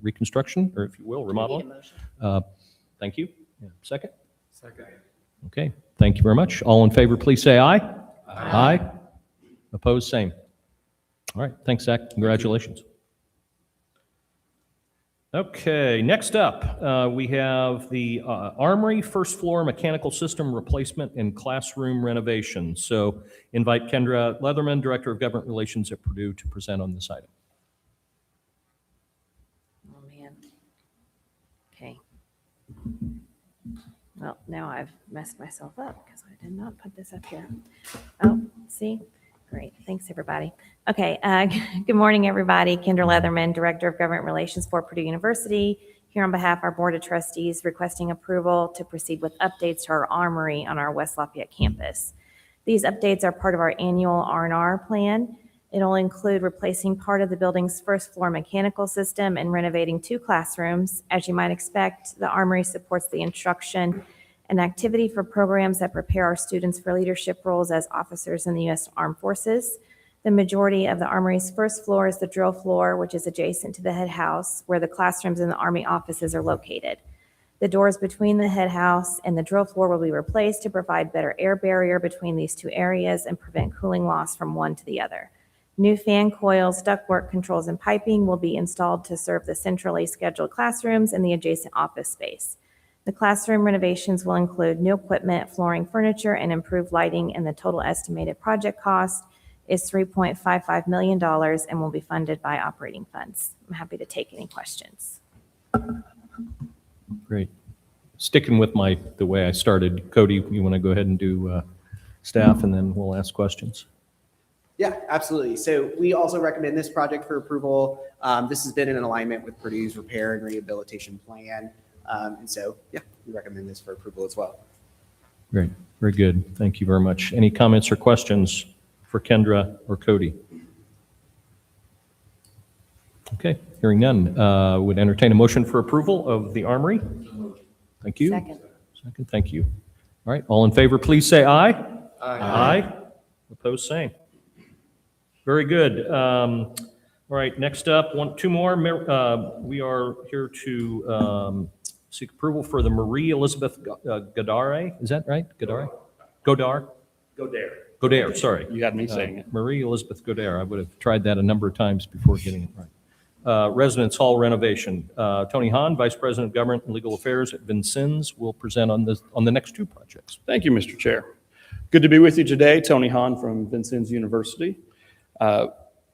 reconstruction, or if you will, remodeling? Thank you. Yeah. Second? Second. Okay. Thank you very much. All in favor, please say aye. Aye. Aye. Opposed, same. All right. Thanks, Zach. Congratulations. Okay, next up, we have the Armory first floor mechanical system replacement and classroom renovation. So invite Kendra Leatherman, Director of Government Relations at Purdue, to present on this item. Oh, man. Okay. Well, now I've messed myself up because I did not put this up here. Oh, see? Great. Thanks, everybody. Okay. Good morning, everybody. Kendra Leatherman, Director of Government Relations for Purdue University, here on behalf of our Board of Trustees requesting approval to proceed with updates to our armory on our West Lafayette campus. These updates are part of our annual R&R plan. It'll include replacing part of the building's first floor mechanical system and renovating 2 classrooms. As you might expect, the armory supports the instruction and activity for programs that prepare our students for leadership roles as officers in the U.S. Armed Forces. The majority of the Armory's first floor is the drill floor, which is adjacent to the head house, where the classrooms and the Army offices are located. The doors between the head house and the drill floor will be replaced to provide better air barrier between these 2 areas and prevent cooling loss from one to the other. New fan coils, ductwork controls, and piping will be installed to serve the centrally scheduled classrooms and the adjacent office space. The classroom renovations will include new equipment, flooring, furniture, and improved lighting, and the total estimated project cost is $3.55 million and will be funded by operating funds. I'm happy to take any questions. Great. Sticking with the way I started, Cody, you want to go ahead and do staff, and then we'll ask questions. Yeah, absolutely. So we also recommend this project for approval. This has been in alignment with Purdue's repair and rehabilitation plan. And so, yeah, we recommend this for approval as well. Great. Very good. Thank you very much. Any comments or questions for Kendra or Cody? Okay, hearing none. Would entertain a motion for approval of the Armory. Thank you. Second. Second, thank you. All right, all in favor, please say aye. Aye. Aye. Opposed, same. Very good. All right, next up, 2 more. We are here to seek approval for the Marie Elizabeth Godare. Is that right? Godare? Godare? Godare, sorry. You got me saying it. Marie Elizabeth Godare. I would have tried that a number of times before getting it right. Residence Hall renovation. Tony Hahn, Vice President of Government and Legal Affairs at Vincennes, will present on the next 2 projects. Thank you, Mr. Chair. Good to be with you today. Tony Hahn from Vincennes University.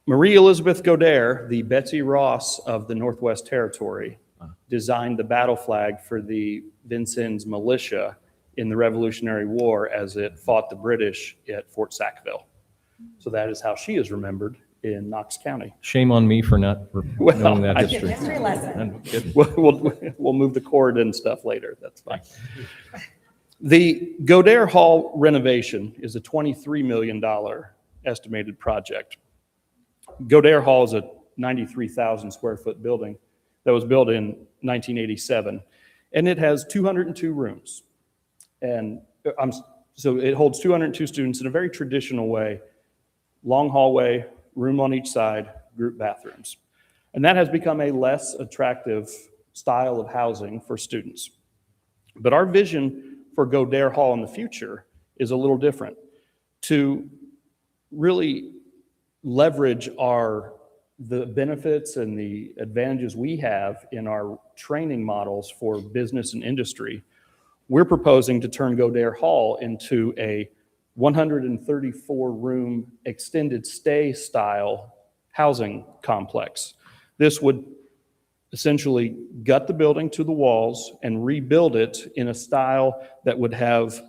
Marie Elizabeth Godare, the Betsy Ross of the Northwest Territory, designed the battle flag for the Vincennes militia in the Revolutionary War as it fought the British at Fort Sackville. So that is how she is remembered in Knox County. Shame on me for not knowing that history. History lesson. We'll move the cord and stuff later. That's fine. The Godare Hall renovation is a $23 million estimated project. Godare Hall is a 93,000 square foot building that was built in 1987, and it has 202 rooms. And so it holds 202 students in a very traditional way, long hallway, room on each side, group bathrooms. And that has become a less attractive style of housing for students. But our vision for Godare Hall in the future is a little different. To really leverage the benefits and the advantages we have in our training models for business and industry, we're proposing to turn Godare Hall into a 134-room extended stay style housing complex. This would essentially gut the building to the walls and rebuild it in a style that would have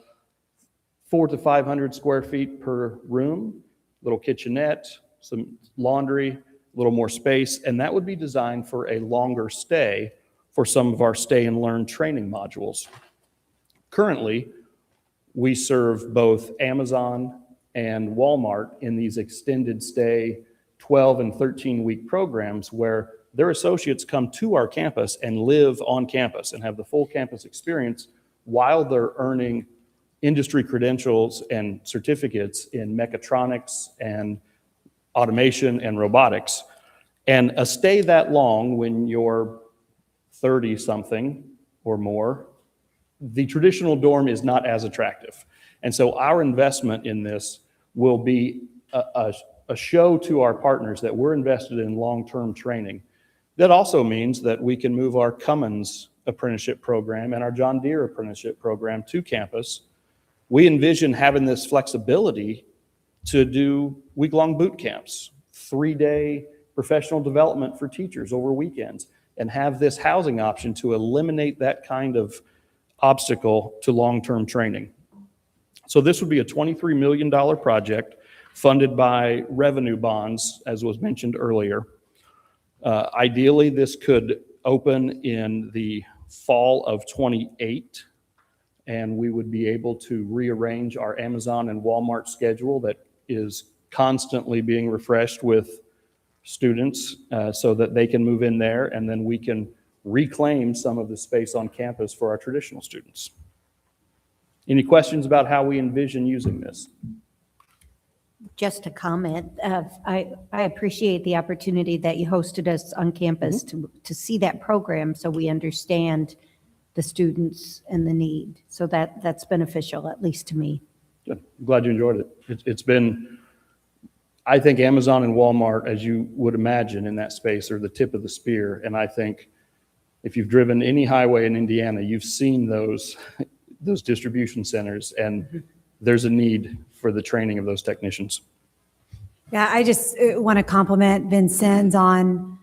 400 to 500 square feet per room, little kitchenette, some laundry, a little more space, and that would be designed for a longer stay for some of our stay and learn training modules. Currently, we serve both Amazon and Walmart in these extended stay 12 and 13-week programs where their associates come to our campus and live on campus and have the full campus experience while they're earning industry credentials and certificates in mechatronics and automation and robotics. And a stay that long when you're 30-something or more, the traditional dorm is not as attractive. And so our investment in this will be a show to our partners that we're invested in long-term training. That also means that we can move our Cummins apprenticeship program and our John Deere apprenticeship program to campus. We envision having this flexibility to do week-long boot camps, 3-day professional development for teachers over weekends, and have this housing option to eliminate that kind of obstacle to long-term training. So this would be a $23 million project funded by revenue bonds, as was mentioned earlier. Ideally, this could open in the fall of 28, and we would be able to rearrange our Amazon and Walmart schedule that is constantly being refreshed with students so that they can move in there, and then we can reclaim some of the space on campus for our traditional students. Any questions about how we envision using this? Just a comment. I appreciate the opportunity that you hosted us on campus to see that program so we understand the students and the need. So that's beneficial, at least to me. Good. I'm glad you enjoyed it. It's been, I think Amazon and Walmart, as you would imagine in that space, are the tip of the spear. And I think if you've driven any highway in Indiana, you've seen those distribution centers, and there's a need for the training of those technicians. Yeah, I just want to compliment Vincennes on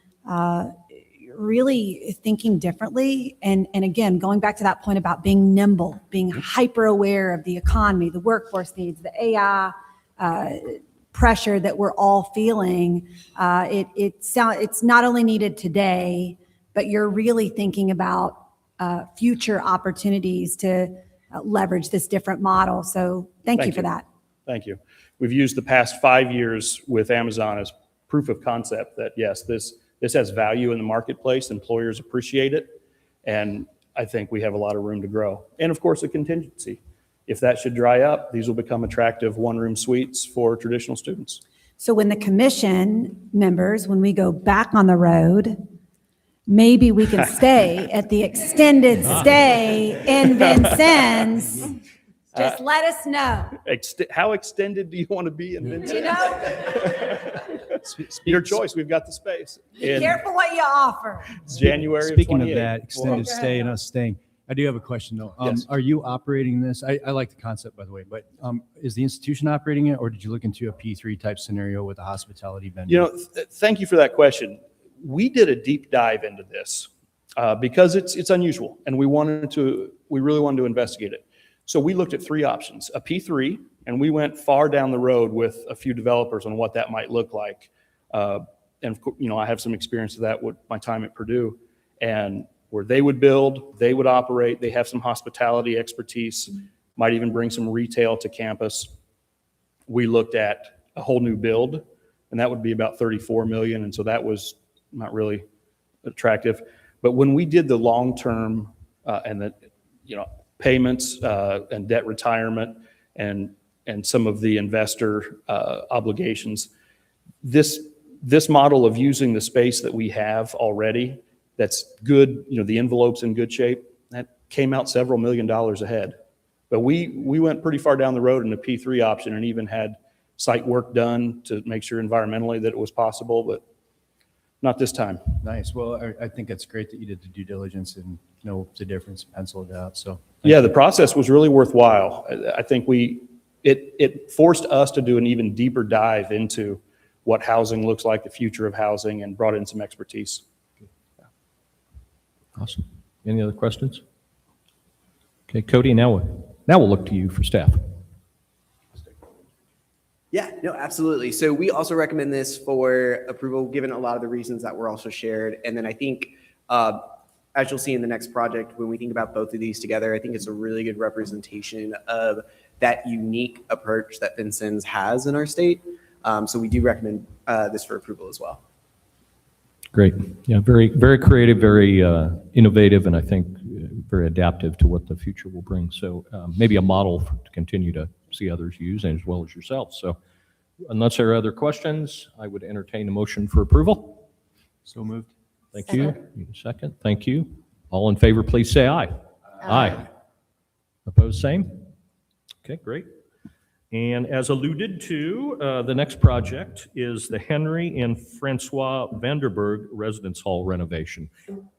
really thinking differently. And again, going back to that point about being nimble, being hyper aware of the economy, the workforce needs, the AI pressure that we're all feeling. It's not only needed today, but you're really thinking about future opportunities to leverage this different model. So thank you for that. Thank you. We've used the past 5 years with Amazon as proof of concept that yes, this has value in the marketplace. Employers appreciate it. And I think we have a lot of room to grow. And of course, a contingency. If that should dry up, these will become attractive one-room suites for traditional students. So when the commission members, when we go back on the road, maybe we can stay at the extended stay in Vincennes. Just let us know. How extended do you want to be in Vincennes? You know, Your choice. We've got the space. be careful what you offer. January Speaking of of that, extended stay and us staying, I do have a question though. Yes. Are you operating this? I like the concept, by the way, but is the institution operating it, or did you look into a P3 type scenario with a hospitality vendor? You know, thank you for that question. We did a deep dive into this because it's unusual, and we really wanted to investigate it. So we looked at 3 options: a P3, and we went far down the road with a few developers on what that might look like. And you know, I have some experience with that with my time at Purdue, and where they would build, they would operate, they have some hospitality expertise, might even bring some retail to campus. We looked at a whole new build, and that would be about 34 million, and so that was not really attractive. But when we did the long-term and the payments and debt retirement and some of the investor obligations, this model of using the space that we have already, that's good, the envelope's in good shape, that came out several $1 million ahead. But we went pretty far down the road in the P3 option and even had site work done to make sure environmentally that it was possible, but not this time. Nice. Well, I think it's great that you did the due diligence and know the difference, penciled it out. So Yeah, the process was really worthwhile. I think it forced us to do an even deeper dive into what housing looks like, the future of housing, and brought in some expertise. Awesome. Any other questions? Okay, Cody, now we'll look to you for staff. Yeah, no, absolutely. So we also recommend this for approval, given a lot of the reasons that were also shared. And then I think, as you'll see in the next project, when we think about both of these together, I think it's a really good representation of that unique approach that Vincennes has in our state. So we do recommend this for approval as well. Great. Yeah, very, very creative, very innovative, and I think very adaptive to what the future will bring. So maybe a model to continue to see others use, as well as yourselves. So unless there are other questions, I would entertain a motion for approval. So moved. Thank you. Need a second. Thank you. All in favor, please say aye. Aye. Opposed, same? Okay, great. And as alluded to, the next project is the Henry and Francois Vanderburg Residence Hall renovation.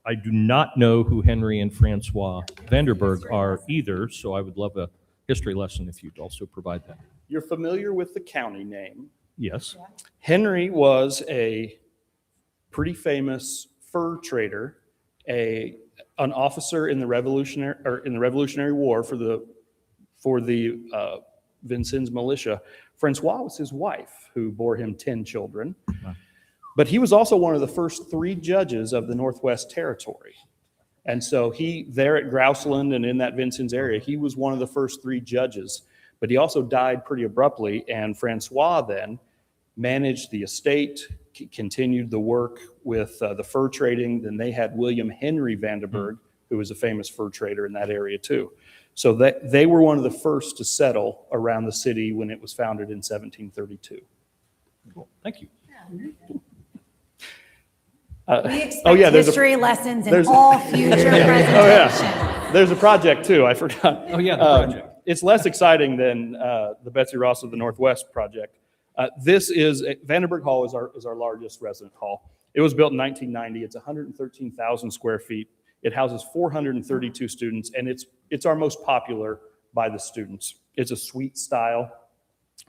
I do not know who Henry and Francois Vanderburg are either, so I would love a history lesson if you'd also provide that. You're familiar with the county name? Yes. Henry was a pretty famous fur trader, an officer in the Revolutionary War for the Vincennes militia. Francois was his wife, who bore him 10 children. Wow. But he was also one of the first 3 judges of the Northwest Territory. And so there at Grouseland and in that Vincennes area, he was one of the first 3 judges. But he also died pretty abruptly, and Francois then managed the estate, continued the work with the fur trading. Then they had William Henry Vanderburg, who was a famous fur trader in that area too. So they were one of the first to settle around the city when it was founded in 1732. Cool. Thank you. We expect history lessons in all future presentations. Oh, yeah. There's a project too. I forgot. Oh, yeah, the project. It's less exciting than the Betsy Ross of the Northwest project. Vanderburg Hall is our largest resident hall. It was built in 1990. It's 113,000 square feet. It houses 432 students, and it's our most popular by the students. It's a suite style,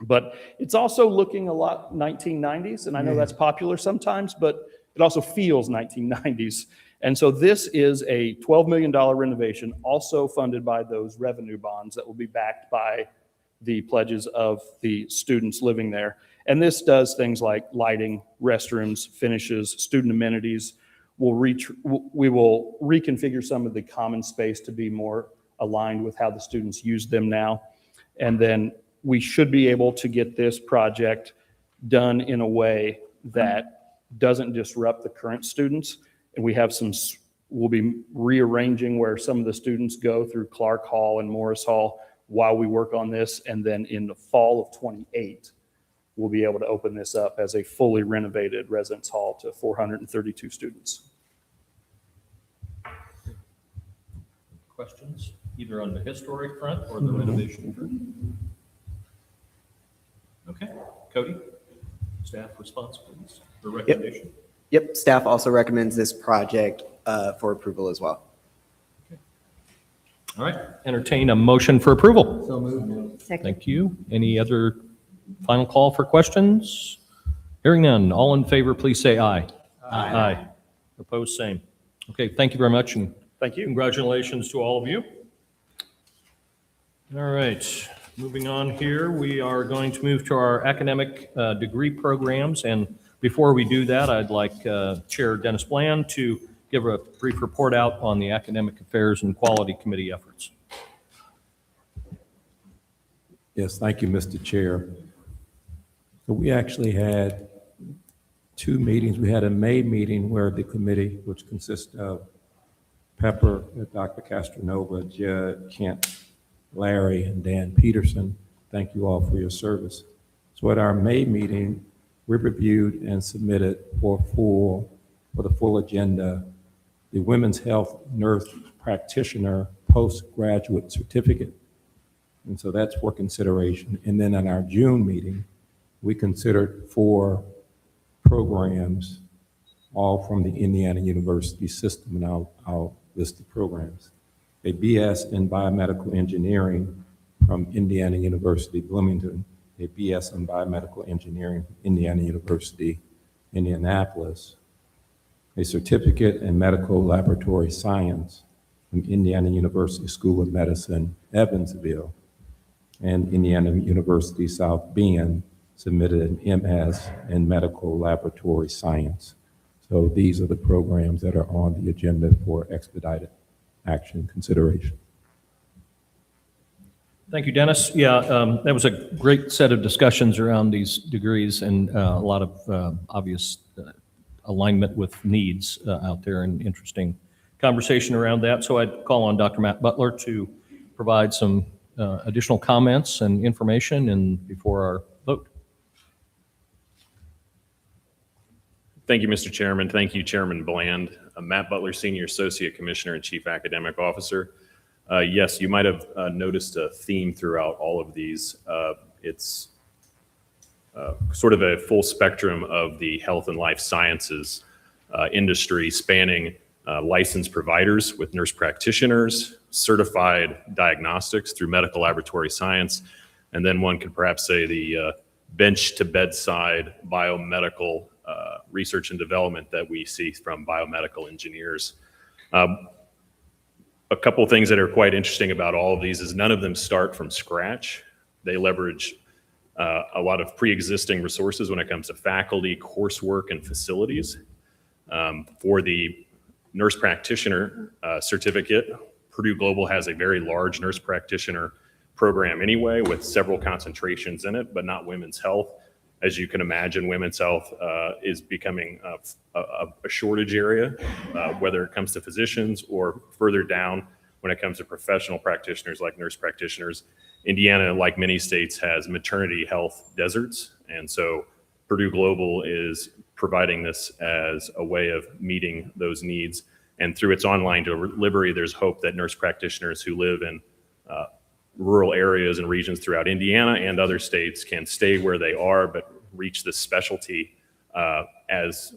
but it's also looking a lot 1990s, and I know that's popular sometimes, but it also feels 1990s. And so this is a $12 million renovation, also funded by those revenue bonds that will be backed by the pledges of the students living there. And this does things like lighting, restrooms, finishes, student amenities. We will reconfigure some of the common space to be more aligned with how the students use them now. And then we should be able to get this project done in a way that doesn't disrupt the current students. And we'll be rearranging where some of the students go through Clark Hall and Morris Hall while we work on this. And then in the fall of 28, we'll be able to open this up as a fully renovated residence hall to 432 students. Questions, either on the historic front or the renovation front? Okay, Cody, staff response, please, or recommendation? Yep, staff also recommends this project for approval as well. All right, entertain a motion for approval. So moved. Second. Thank you. Any other final call for questions? Hearing none, all in favor, please say aye. Aye. Opposed, same. Okay, thank you very much, and thank you. Congratulations to all of you. All right, moving on here, we are going to move to our academic degree programs, and before we do that, I'd like Chair Dennis Bland to give a brief report out on the Academic Affairs and Quality Committee efforts. Yes, thank you, Mr. Chair. So we actually had 2 meetings. We had a May meeting where the committee, which consists of Pepper, Dr. Castronova, Judd, Kent, Larry, and Dan Peterson. Thank you all for your service. So at our May meeting, we reviewed and submitted for the full agenda, the Women's Health Nurse Practitioner Postgraduate Certificate. And so that's for consideration. And then in our June meeting, we considered 4 programs, all from the Indiana University system, and I'll list the programs. A BS in Biomedical Engineering from Indiana University, Bloomington, a BS in Biomedical Engineering from Indiana University, Indianapolis, a Certificate in Medical Laboratory Science from Indiana University School of Medicine, Evansville, and Indiana University South Bend submitted an MS in Medical Laboratory Science. So these are the programs that are on the agenda for expedited action consideration. Thank you, Dennis. Yeah, that was a great set of discussions around these degrees and a lot of obvious alignment with needs out there and interesting conversation around that. So I'd call on Dr. Matt Butler to provide some additional comments and information and before our vote. Thank you, Mr. Chairman. Thank you, Chairman Bland. Matt Butler, Senior Associate Commissioner and Chief Academic Officer. Yes, you might have noticed a theme throughout all of these. It's sort of a full spectrum of the health and life sciences industry, spanning licensed providers with nurse practitioners, certified diagnostics through medical laboratory science, and then one could perhaps say the bench to bedside biomedical research and development that we see from biomedical engineers. A couple of things that are quite interesting about all of these is none of them start from scratch. They leverage a lot of pre-existing resources when it comes to faculty, coursework, and facilities. For the nurse practitioner certificate, Purdue Global has a very large nurse practitioner program anyway, with several concentrations in it, but not women's health. As you can imagine, women's health is becoming a shortage area, whether it comes to physicians or further down when it comes to professional practitioners like nurse practitioners. Indiana, like many states, has maternity health deserts, and so Purdue Global is providing this as a way of meeting those needs. And through its online delivery, there's hope that nurse practitioners who live in rural areas and regions throughout Indiana and other states can stay where they are, but reach this specialty as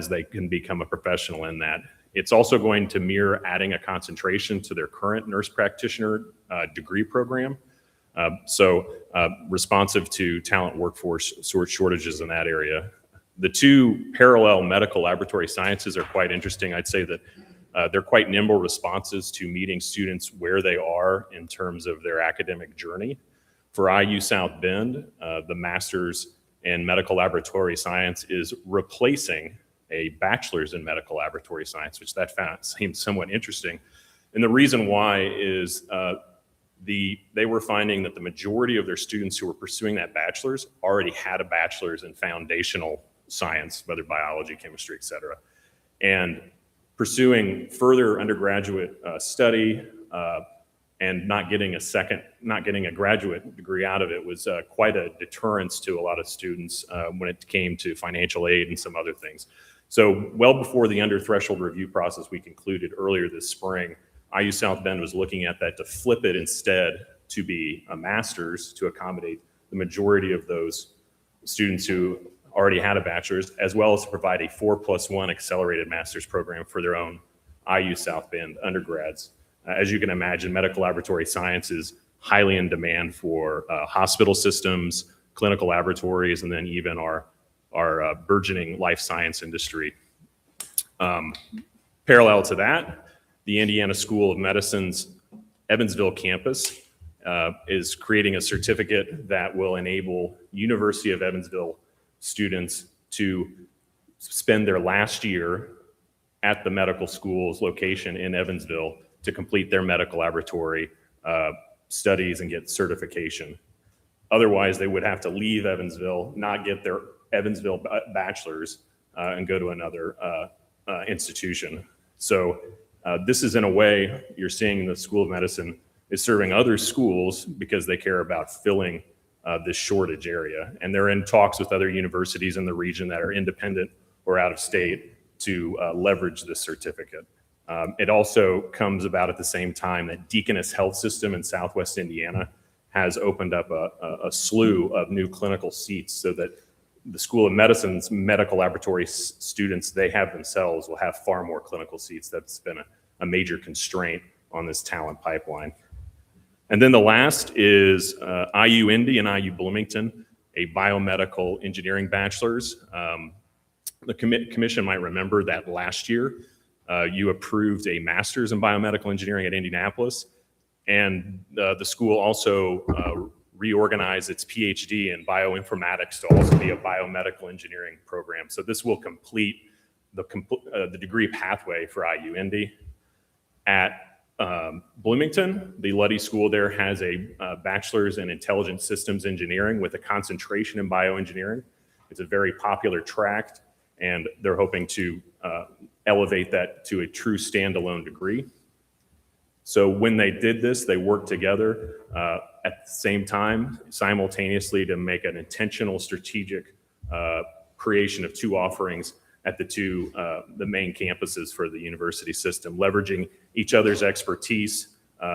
they can become a professional in that. It's also going to mirror adding a concentration to their current nurse practitioner degree program. Responsive to talent workforce shortages in that area. The 2 parallel medical laboratory sciences are quite interesting. I'd say that they're quite nimble responses to meeting students where they are in terms of their academic journey. For IU South Bend, the master's in medical laboratory science is replacing a bachelor's in medical laboratory science, which that seems somewhat interesting. And the reason why is they were finding that the majority of their students who were pursuing that bachelor's already had a bachelor's in foundational science, whether biology, chemistry, et cetera. And pursuing further undergraduate study and not getting a graduate degree out of it was quite a deterrence to a lot of students when it came to financial aid and some other things. So well before the under threshold review process we concluded earlier this spring, IU South Bend was looking at that to flip it instead to be a master's to accommodate the majority of those students who already had a bachelor's, as well as to provide a 4+1 accelerated master's program for their own IU South Bend undergrads. As you can imagine, medical laboratory science is highly in demand for hospital systems, clinical laboratories, and then even our burgeoning life science industry. Parallel to that, the Indiana School of Medicine's Evansville campus is creating a certificate that will enable University of Evansville students to spend their last year at the medical school's location in Evansville to complete their medical laboratory studies and get certification. Otherwise, they would have to leave Evansville, not get their Evansville bachelor's, and go to another institution. So this is, in a way, you're seeing the School of Medicine is serving other schools because they care about filling this shortage area. And they're in talks with other universities in the region that are independent or out of state to leverage this certificate. It also comes about at the same time that Deaconess Health System in Southwest Indiana has opened up a slew of new clinical seats so that the School of Medicine's medical laboratory students, they have themselves, will have far more clinical seats. That's been a major constraint on this talent pipeline. And then the last is IU Indy and IU Bloomington, a biomedical engineering bachelor's. The commission might remember that last year, you approved a master's in biomedical engineering at Indianapolis, and the school also reorganized its PhD in bioinformatics to also be a biomedical engineering program. So this will complete the degree pathway for IU Indy. At Bloomington, the Luddy School there has a bachelor's in intelligent systems engineering with a concentration in bioengineering. It's a very popular track, and they're hoping to elevate that to a true standalone degree. So when they did this, they worked together at the same time, simultaneously, to make an intentional strategic creation of two offerings at the main campuses for the university system, leveraging each other's expertise,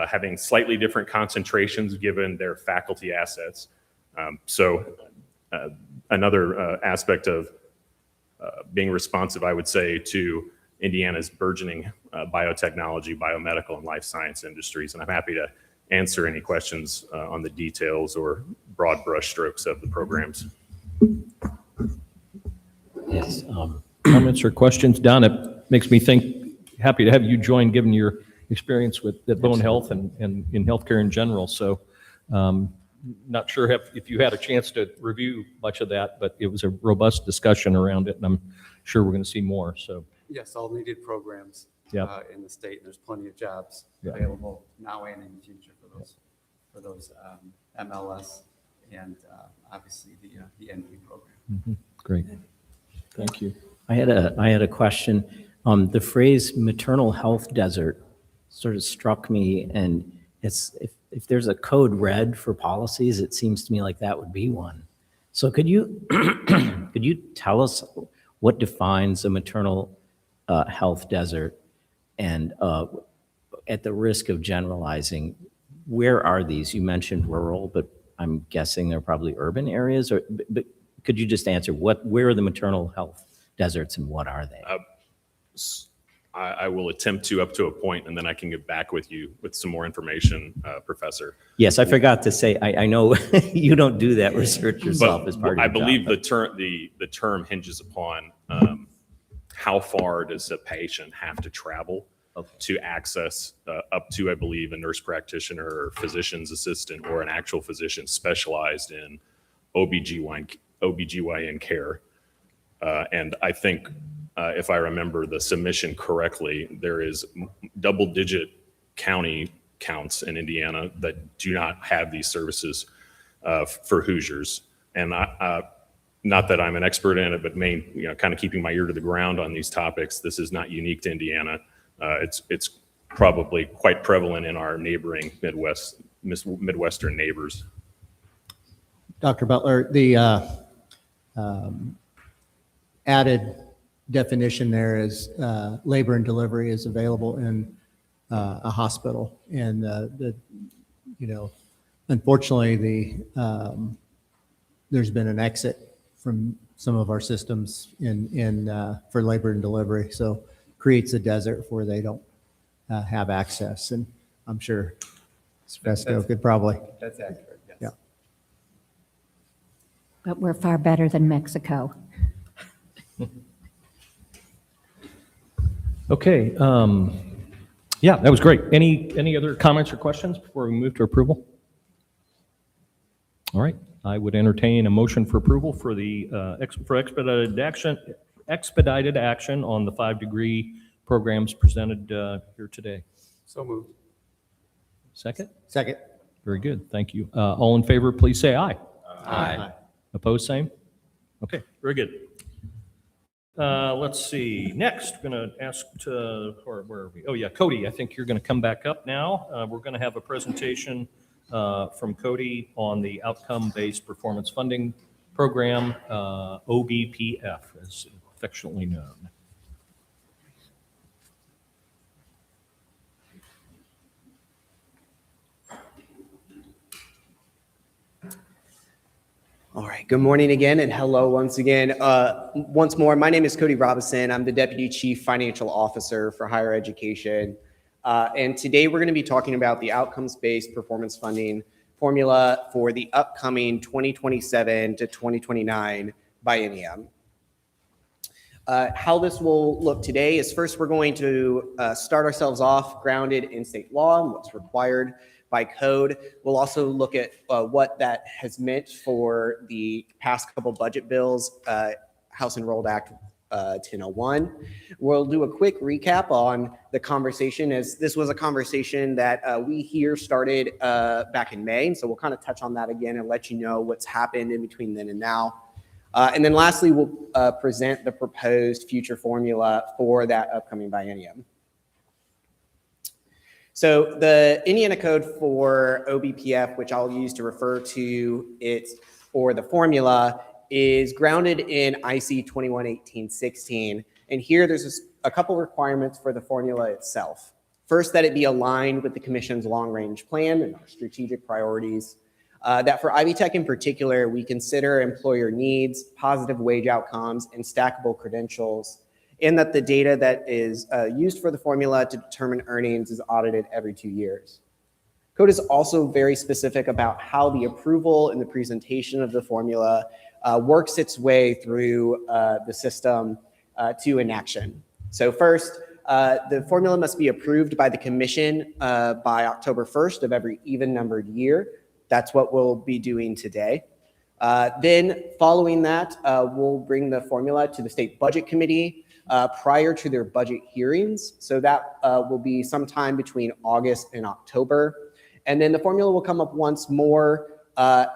having slightly different concentrations given their faculty assets. Another aspect of being responsive, I would say, to Indiana's burgeoning biotechnology, biomedical, and life science industries. And I'm happy to answer any questions on the details or broad brushstrokes of the programs. Yes. Comments or questions? Don, it makes me happy to have you join, given your experience with bone health and in healthcare in general. So not sure if you had a chance to review much of that, but it was a robust discussion around it, and I'm sure we're going to see more. So Yes, all needed programs in the state. There's plenty of jobs available now and in the future for those MLS and obviously the NP program. Mm-hmm. Great. Thank you. I had a question. The phrase maternal health desert sort of struck me, and if there's a code red for policies, it seems to me like that would be one. So could you tell us what defines a maternal health desert, and at the risk of generalizing, where are these? You mentioned rural, but I'm guessing they're probably urban areas. But could you just answer where are the maternal health deserts and what are they? I will attempt to up to a point, and then I can get back with you with some more information, Professor. Yes, I forgot to say, I know you don't do that research yourself as part of your I believe job, the term hinges upon how far does a patient have to travel to access up to, I believe, a nurse practitioner or physician's assistant or an actual physician specialized in OBGYN care. And I think if I remember the submission correctly, there is double-digit county counts in Indiana that do not have these services for Hoosiers. And not that I'm an expert in it, but kind of keeping my ear to the ground on these topics. This is not unique to Indiana. It's probably quite prevalent in our neighboring Midwestern neighbors. Dr. Butler, the added definition there is labor and delivery is available in a hospital. And unfortunately, there's been an exit from some of our systems for labor and delivery. So creates a desert where they don't have access. And I'm sure Fesco could probably. That's accurate, yes. Yeah. But we're far better than Mexico. Okay. Yeah, that was great. Any other comments or questions before we move to approval? All right. I would entertain a motion for approval for the expedited action on the 5-degree programs presented here today. So moved. Second? Second. Very good. Thank you. All in favor, please say aye. Aye. Opposed, same? Okay, very good. Let's see. Next, we're going to ask, where are we? Oh, yeah, Cody, I think you're going to come back up now. We're going to have a presentation from Cody on the Outcome-Based Performance Funding Program, OBPF, as affectionately known. All right, good morning again, and hello once again. Once more, my name is Cody Robinson. I'm the Deputy Chief Financial Officer for Higher Education. And today we're going to be talking about the outcomes-based performance funding formula for the upcoming 2027 to 2029 biennium. How this will look today is first we're going to start ourselves off grounded in state law and what's required by code. We'll also look at what that has meant for the past couple budget bills, House Enrolled Act 1001. We'll do a quick recap on the conversation, as this was a conversation that we here started back in May. And so we'll kind of touch on that again and let you know what's happened in between then and now. And then lastly, we'll present the proposed future formula for that upcoming biennium. So the Indiana code for OBPF, which I'll use to refer to it or the formula, is grounded in IC 2118-16. And here there's a couple requirements for the formula itself. First, that it be aligned with the Commission's long-range plan and our strategic priorities. That for Ivy Tech in particular, we consider employer needs, positive wage outcomes, and stackable credentials, and that the data that is used for the formula to determine earnings is audited every 2 years. Code is also very specific about how the approval and the presentation of the formula works its way through the system to enaction. So first, the formula must be approved by the Commission by October 1st of every even-numbered year. That's what we'll be doing today. Then following that, we'll bring the formula to the State Budget Committee prior to their budget hearings. So that will be sometime between August and October. And then the formula will come up once more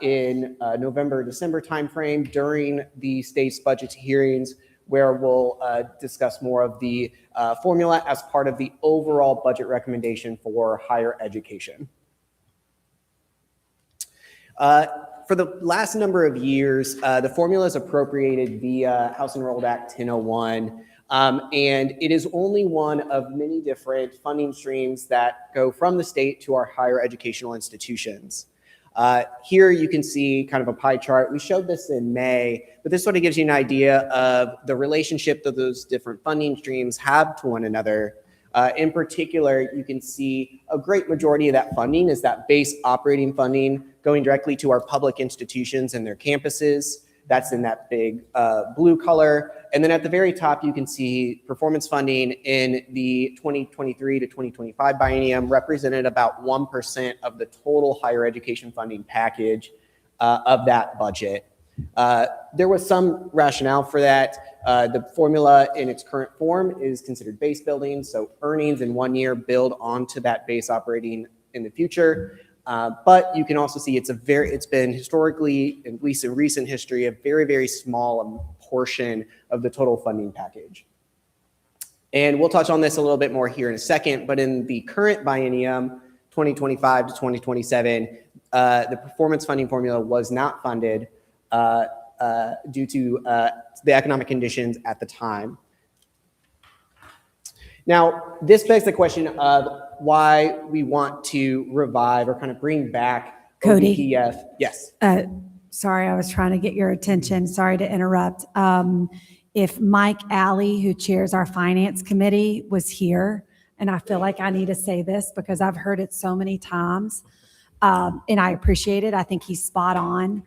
in November, December timeframe during the state's budget hearings, where we'll discuss more of the formula as part of the overall budget recommendation for higher education. For the last number of years, the formula is appropriated via House Enrolled Act 1001. And it is only one of many different funding streams that go from the state to our higher educational institutions. Here you can see kind of a pie chart. We showed this in May, but this sort of gives you an idea of the relationship that those different funding streams have to one another. In particular, you can see a great majority of that funding is that base operating funding going directly to our public institutions and their campuses. That's in that big blue color. And then at the very top, you can see performance funding in the 2023 to 2025 biennium represented about 1% of the total higher education funding package of that budget. There was some rationale for that. The formula in its current form is considered base building, so earnings in 1 year build onto that base operating in the future. But you can also see it's been historically, at least in recent history, a very, very small portion of the total funding package. And we'll touch on this a little bit more here in a second, but in the current biennium, 2025 to 2027, the performance funding formula was not funded due to the economic conditions at the time. Now, this begs the question of why we want to revive or kind of bring back Cody. OBPF. Yes. Sorry, I was trying to get your attention. Sorry to interrupt. If Mike Alley, who chairs our finance committee, was here, and I feel like I need to say this because I've heard it so many times, and I appreciate it. I think he's spot on.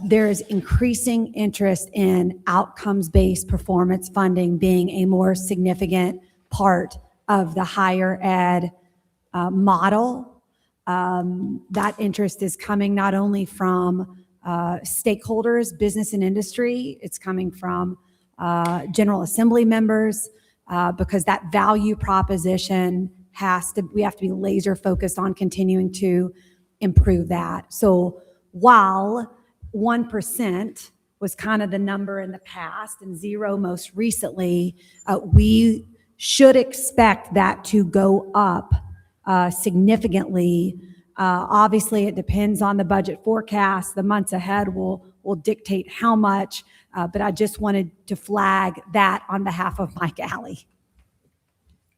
There is increasing interest in outcomes-based performance funding being a more significant part of the higher ed model. That interest is coming not only from stakeholders, business and industry, it's coming from General Assembly members, because that value proposition we have to be laser focused on continuing to improve that. So while 1% was kind of the number in the past and 0 most recently, we should expect that to go up significantly. Obviously, it depends on the budget forecast. The months ahead will dictate how much, but I just wanted to flag that on behalf of Mike Alley.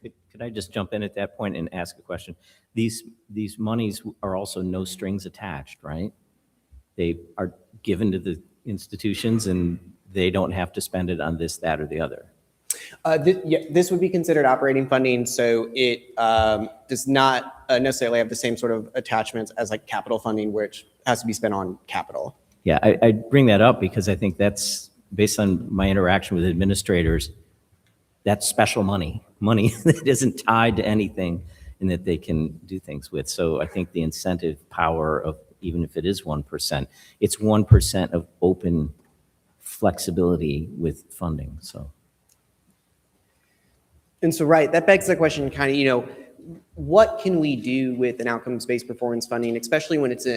Could I just jump in at that point and ask a question? These monies are also no strings attached, right? They are given to the institutions and they don't have to spend it on this, that, or the other. This would be considered operating funding, so it does not necessarily have the same sort of attachments as like capital funding, which has to be spent on capital. Yeah, I bring that up because I think that's, based on my interaction with administrators, that's special money that isn't tied to anything and that they can do things with. So I think the incentive power of, even if it is 1%, it's 1% of open flexibility with funding, so. And so, right, that begs the question, kind of, what can we do with an outcomes-based performance funding, especially when it's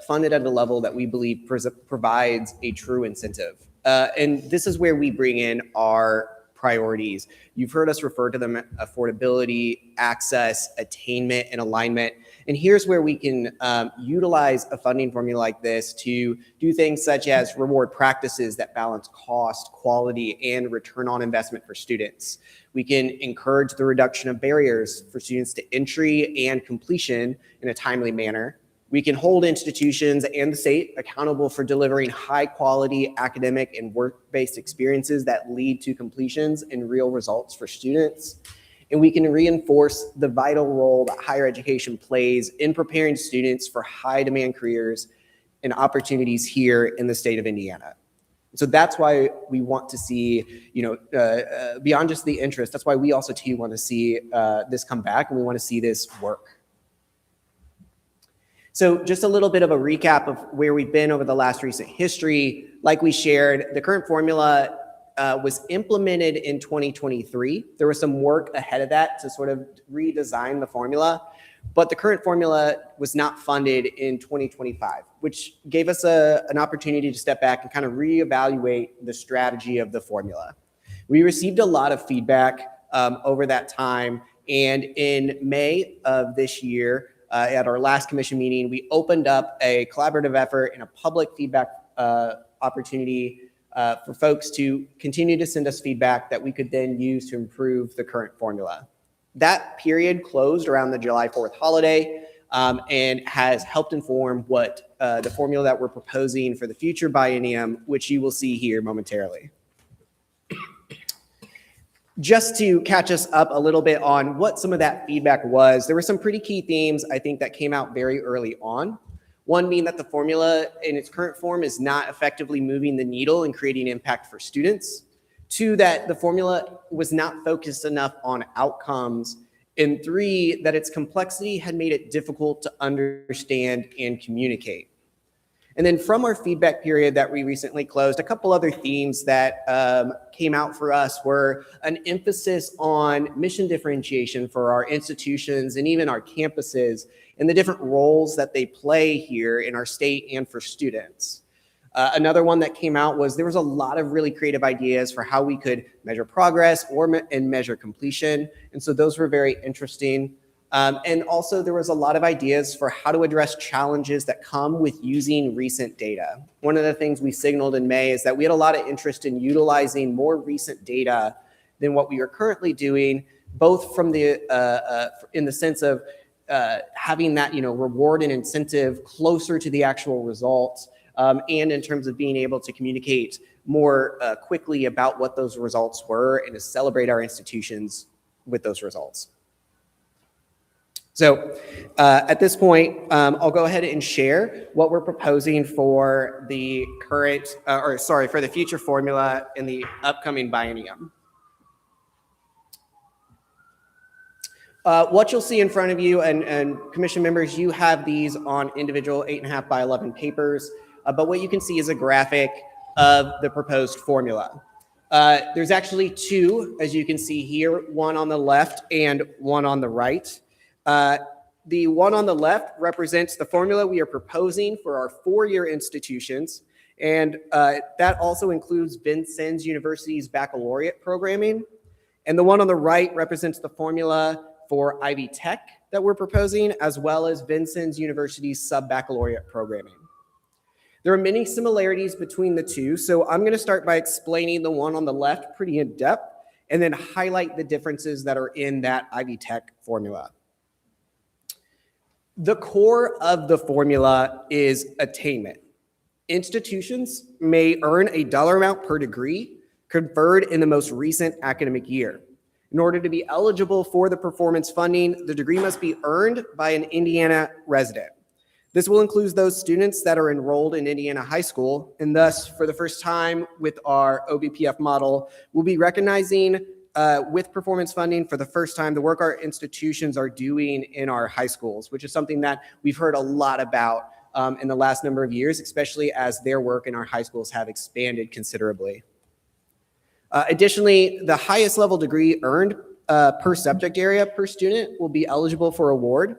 funded at a level that we believe provides a true incentive? And this is where we bring in our priorities. You've heard us refer to them: affordability, access, attainment, and alignment. And here's where we can utilize a funding formula like this to do things such as reward practices that balance cost, quality, and return on investment for students. We can encourage the reduction of barriers for students to entry and completion in a timely manner. We can hold institutions and the state accountable for delivering high-quality academic and work-based experiences that lead to completions and real results for students. And we can reinforce the vital role that higher education plays in preparing students for high-demand careers and opportunities here in the state of Indiana. So that's why we want to see, beyond just the interest, that's why we also too want to see this come back, and we want to see this work. So just a little bit of a recap of where we've been over the last recent history. Like we shared, the current formula was implemented in 2023. There was some work ahead of that to sort of redesign the formula, but the current formula was not funded in 2025, which gave us an opportunity to step back and kind of reevaluate the strategy of the formula. We received a lot of feedback over that time, and in May of this year, at our last commission meeting, we opened up a collaborative effort and a public feedback opportunity for folks to continue to send us feedback that we could then use to improve the current formula. That period closed around the July 4th holiday and has helped inform what the formula that we're proposing for the future biennium, which you will see here momentarily. Just to catch us up a little bit on what some of that feedback was, there were some pretty key themes, I think, that came out very early on. One being that the formula in its current form is not effectively moving the needle and creating impact for students. Two, that the formula was not focused enough on outcomes. And three, that its complexity had made it difficult to understand and communicate. And then from our feedback period that we recently closed, a couple other themes that came out for us were an emphasis on mission differentiation for our institutions and even our campuses and the different roles that they play here in our state and for students. Another one that came out was there was a lot of really creative ideas for how we could measure progress and measure completion. And so those were very interesting. And also there was a lot of ideas for how to address challenges that come with using recent data. One of the things we signaled in May is that we had a lot of interest in utilizing more recent data than what we are currently doing, both from the in the sense of having that reward and incentive closer to the actual results, and in terms of being able to communicate more quickly about what those results were and to celebrate our institutions with those results. So at this point, I'll go ahead and share what we're proposing for the current, for the future formula in the upcoming biennium. What you'll see in front of you, and commission members, you have these on individual 8.5 by 11 papers, but what you can see is a graphic of the proposed formula. There's actually two, as you can see here, one on the left and one on the right. The one on the left represents the formula we are proposing for our four-year institutions, and that also includes Vincennes University's baccalaureate programming. And the one on the right represents the formula for Ivy Tech that we're proposing, as well as Vincennes University's sub-baccalaureate programming. There are many similarities between the two, so I'm going to start by explaining the one on the left pretty in depth, and then highlight the differences that are in that Ivy Tech formula. The core of the formula is attainment. Institutions may earn a dollar amount per degree conferred in the most recent academic year. In order to be eligible for the performance funding, the degree must be earned by an Indiana resident. This will include those students that are enrolled in Indiana high school, and thus, for the first time with our OBPF model, we'll be recognizing with performance funding for the first time the work our institutions are doing in our high schools, which is something that we've heard a lot about in the last number of years, especially as their work in our high schools have expanded considerably. Additionally, the highest level degree earned per subject area per student will be eligible for award.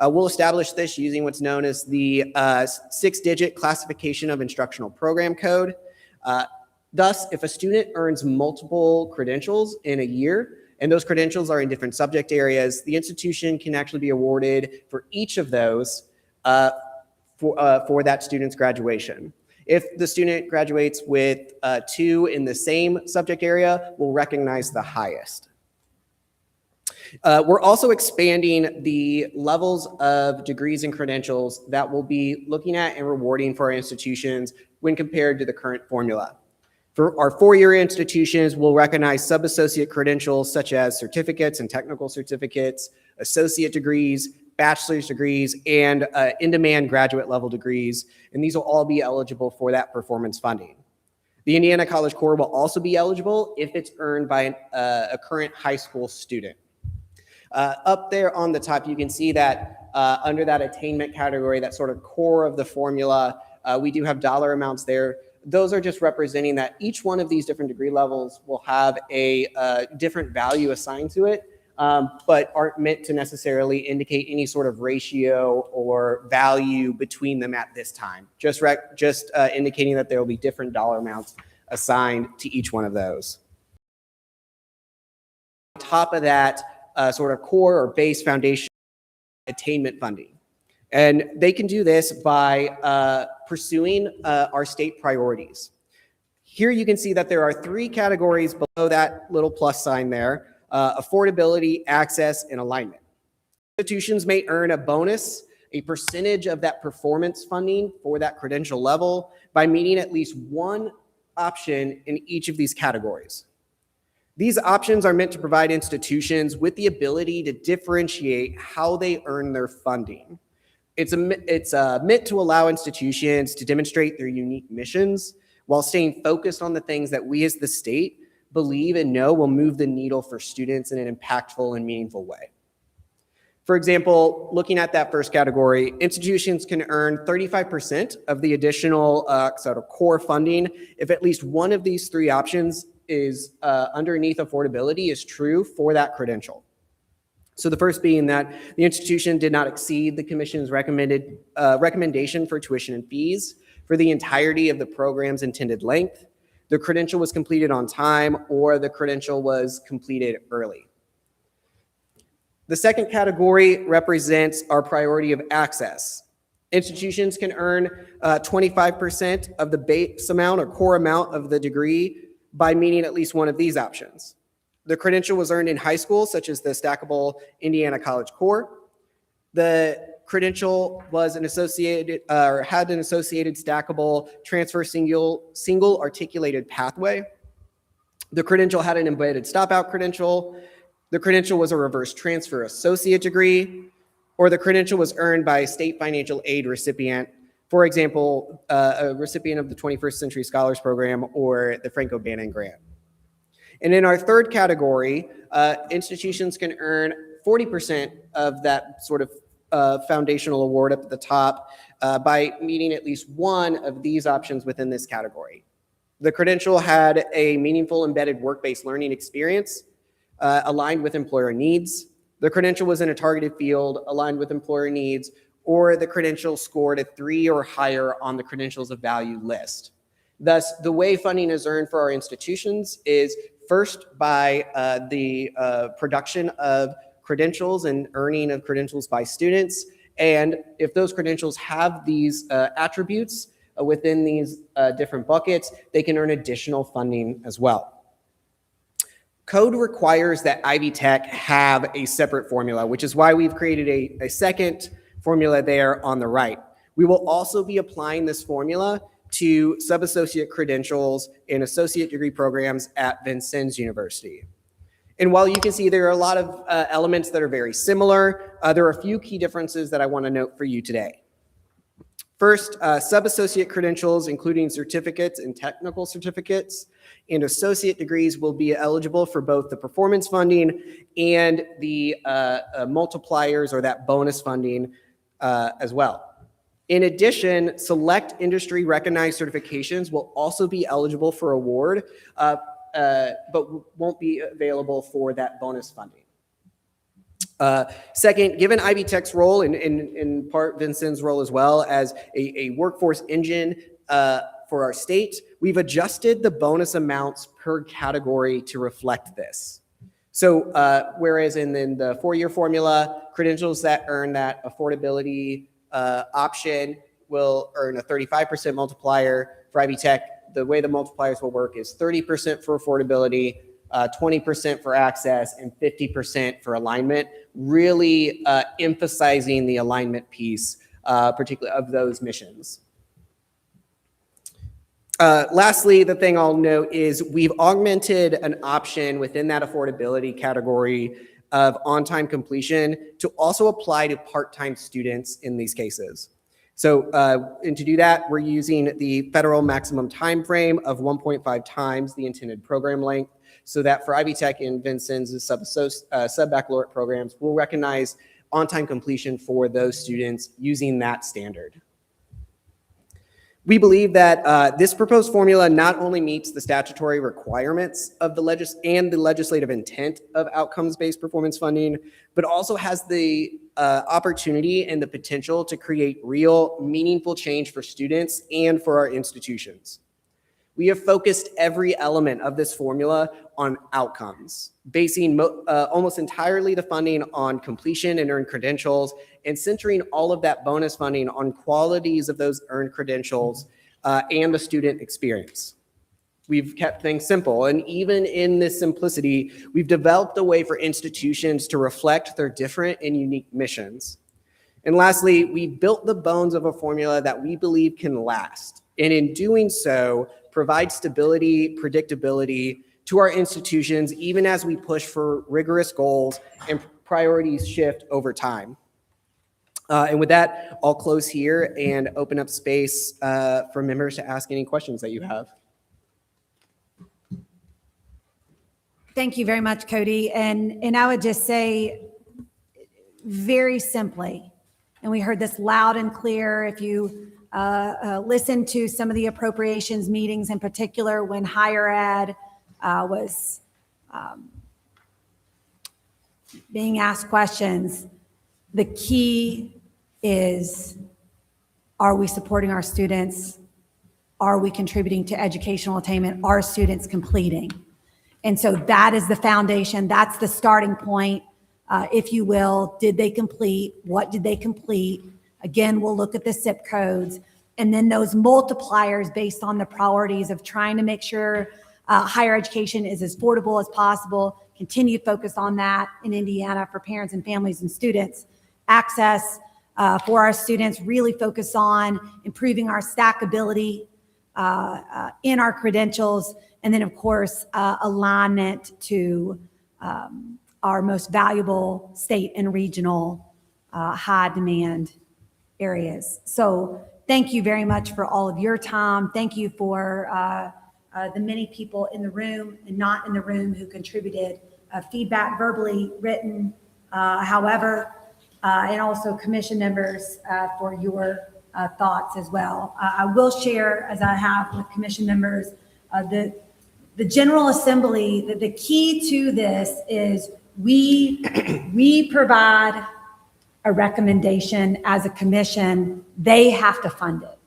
We'll establish this using what's known as the 6-digit classification of instructional program code. Thus, if a student earns multiple credentials in a year, and those credentials are in different subject areas, the institution can actually be awarded for each of those for that student's graduation. If the student graduates with 2 in the same subject area, we'll recognize the highest. We're also expanding the levels of degrees and credentials that we'll be looking at and rewarding for our institutions when compared to the current formula. For our four-year institutions, we'll recognize sub-associate credentials such as certificates and technical certificates, associate degrees, bachelor's degrees, and in-demand graduate level degrees, and these will all be eligible for that performance funding. The Indiana College Core will also be eligible if it's earned by a current high school student. Up there on the top, you can see that under that attainment category, that sort of core of the formula, we do have dollar amounts there. Those are just representing that each one of these different degree levels will have a different value assigned to it, but aren't meant to necessarily indicate any sort of ratio or value between them at this time. Just indicating that there will be different dollar amounts assigned to each one of those. On top of that, sort of core or base foundation attainment funding. And they can do this by pursuing our state priorities. Here you can see that there are 3 categories below that little plus sign there: affordability, access, and alignment. Institutions may earn a bonus, a percentage of that performance funding for that credential level by meeting at least one option in each of these categories. These options are meant to provide institutions with the ability to differentiate how they earn their funding. It's meant to allow institutions to demonstrate their unique missions while staying focused on the things that we as the state believe and know will move the needle for students in an impactful and meaningful way. For example, looking at that first category, institutions can earn 35% of the additional sort of core funding if at least one of these 3 options is underneath affordability is true for that credential. So the first being that the institution did not exceed the commission's recommendation for tuition and fees for the entirety of the program's intended length, the credential was completed on time, or the credential was completed early. The second category represents our priority of access. Institutions can earn 25% of the base amount or core amount of the degree by meeting at least one of these options. The credential was earned in high school, such as the stackable Indiana College Core. The credential was an associated or had an associated stackable transfer single articulated pathway. The credential had an embedded stop-out credential. The credential was a reverse transfer associate degree, or the credential was earned by a state financial aid recipient, for example, a recipient of the 21st Century Scholars Program or the Franco-Bannon Grant. And in our third category, institutions can earn 40% of that sort of foundational award up at the top by meeting at least one of these options within this category. The credential had a meaningful embedded work-based learning experience aligned with employer needs. the credential was in a targeted field aligned with employer needs, or the credential scored a 3 or higher on the credentials of value list. Thus, the way funding is earned for our institutions is first by the production of credentials and earning of credentials by students. And if those credentials have these attributes within these different buckets, they can earn additional funding as well. Code requires that Ivy Tech have a separate formula, which is why we've created a second formula there on the right. We will also be applying this formula to sub-associate credentials and associate degree programs at Vincennes University. And while you can see there are a lot of elements that are very similar, there are a few key differences that I want to note for you today. First, sub-associate credentials, including certificates and technical certificates, and associate degrees will be eligible for both the performance funding and the multipliers or that bonus funding as well. In addition, select industry recognized certifications will also be eligible for award, but won't be available for that bonus funding. Second, given Ivy Tech's role, in part Vincennes' role as well as a workforce engine for our state, we've adjusted the bonus amounts per category to reflect this. So whereas in the 4-year formula, credentials that earn that affordability option will earn a 35% multiplier. For Ivy Tech, the way the multipliers will work is 30% for affordability, 20% for access, and 50% for alignment, really emphasizing the alignment piece, particularly of those missions. Lastly, the thing I'll note is we've augmented an option within that affordability category of on-time completion to also apply to part-time students in these cases. So, and to do that, we're using the federal maximum time frame of 1.5 times the intended program length, so that for Ivy Tech and Vincennes' sub-baccalaureate programs, we'll recognize on-time completion for those students using that standard. We believe that this proposed formula not only meets the statutory requirements of the legislative intent of outcomes-based performance funding, but also has the opportunity and the potential to create real, meaningful change for students and for our institutions. We have focused every element of this formula on outcomes, basing almost entirely the funding on completion and earned credentials, and centering all of that bonus funding on qualities of those earned credentials and the student experience. We've kept things simple, and even in this simplicity, we've developed a way for institutions to reflect their different and unique missions. And lastly, we built the bones of a formula that we believe can last, and in doing so, provide stability, predictability to our institutions, even as we push for rigorous goals and priorities shift over time. And with that, I'll close here and open up space for members to ask any questions that you have. Thank you very much, Cody. And I would just say very simply, and we heard this loud and clear, if you listen to some of the appropriations meetings in particular when higher ed was being asked questions, the key is, are we supporting our students? Are we contributing to educational attainment? Are students completing? And so that is the foundation. That's the starting point, if you will. Did they complete? What did they complete? Again, we'll look at the zip codes and then those multipliers based on the priorities of trying to make sure higher education is as affordable as possible. Continued focus on that in Indiana for parents and families and students. Access for our students, really focus on improving our stackability in our credentials. And then, of course, alignment to our most valuable state and regional high demand areas. So thank you very much for all of your time. Thank you for the many people in the room and not in the room who contributed feedback, verbally, written, however, and also commission members for your thoughts as well. I will share, as I have with commission members, the General Assembly, the key to this is we provide a recommendation as a commission, they have to fund it.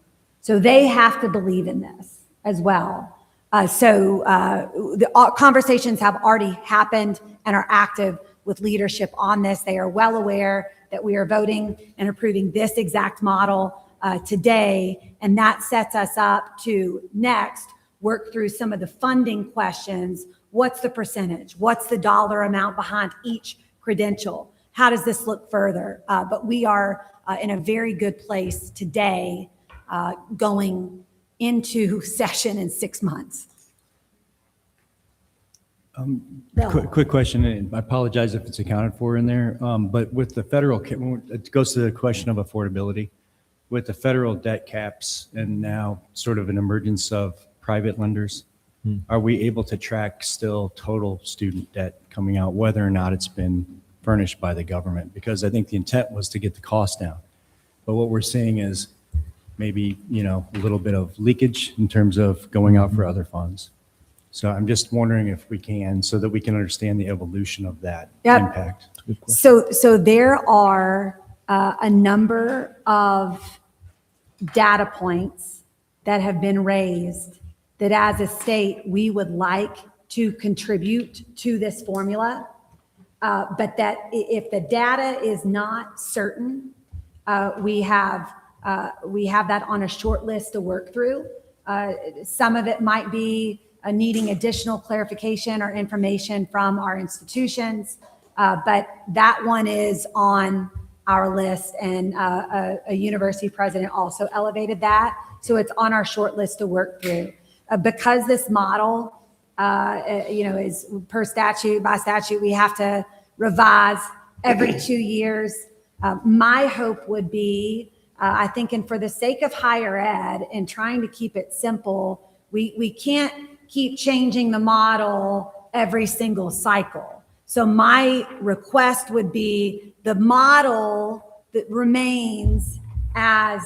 So they have to believe in this as well. The conversations have already happened and are active with leadership on this. They are well aware that we are voting and approving this exact model today, and that sets us up to next work through some of the funding questions. What's the percentage? What's the dollar amount behind each credential? How does this look further? But we are in a very good place today going into session in 6 months. Bill. Quick question, and I apologize if it's accounted for in there, but with the federal, it goes to the question of affordability. With the federal debt caps and now sort of an emergence of private lenders, are we able to track still total student debt coming out, whether or not it's been furnished by the government? Because I think the intent was to get the cost down. But what we're seeing is maybe, a little bit of leakage in terms of going out for other funds. So I'm just wondering if we can, so that we can understand the evolution of that impact. So there are a number of data points that have been raised that as a state, we would like to contribute to this formula. But that if the data is not certain, we have that on a short list to work through. Some of it might be needing additional clarification or information from our institutions, but that one is on our list, and a university president also elevated that. So it's on our short list to work through. Because this model, is per statute, by statute, we have to revise every 2 years. My hope would be, I think, and for the sake of higher ed and trying to keep it simple, we can't keep changing the model every single cycle. So my request would be the model that remains as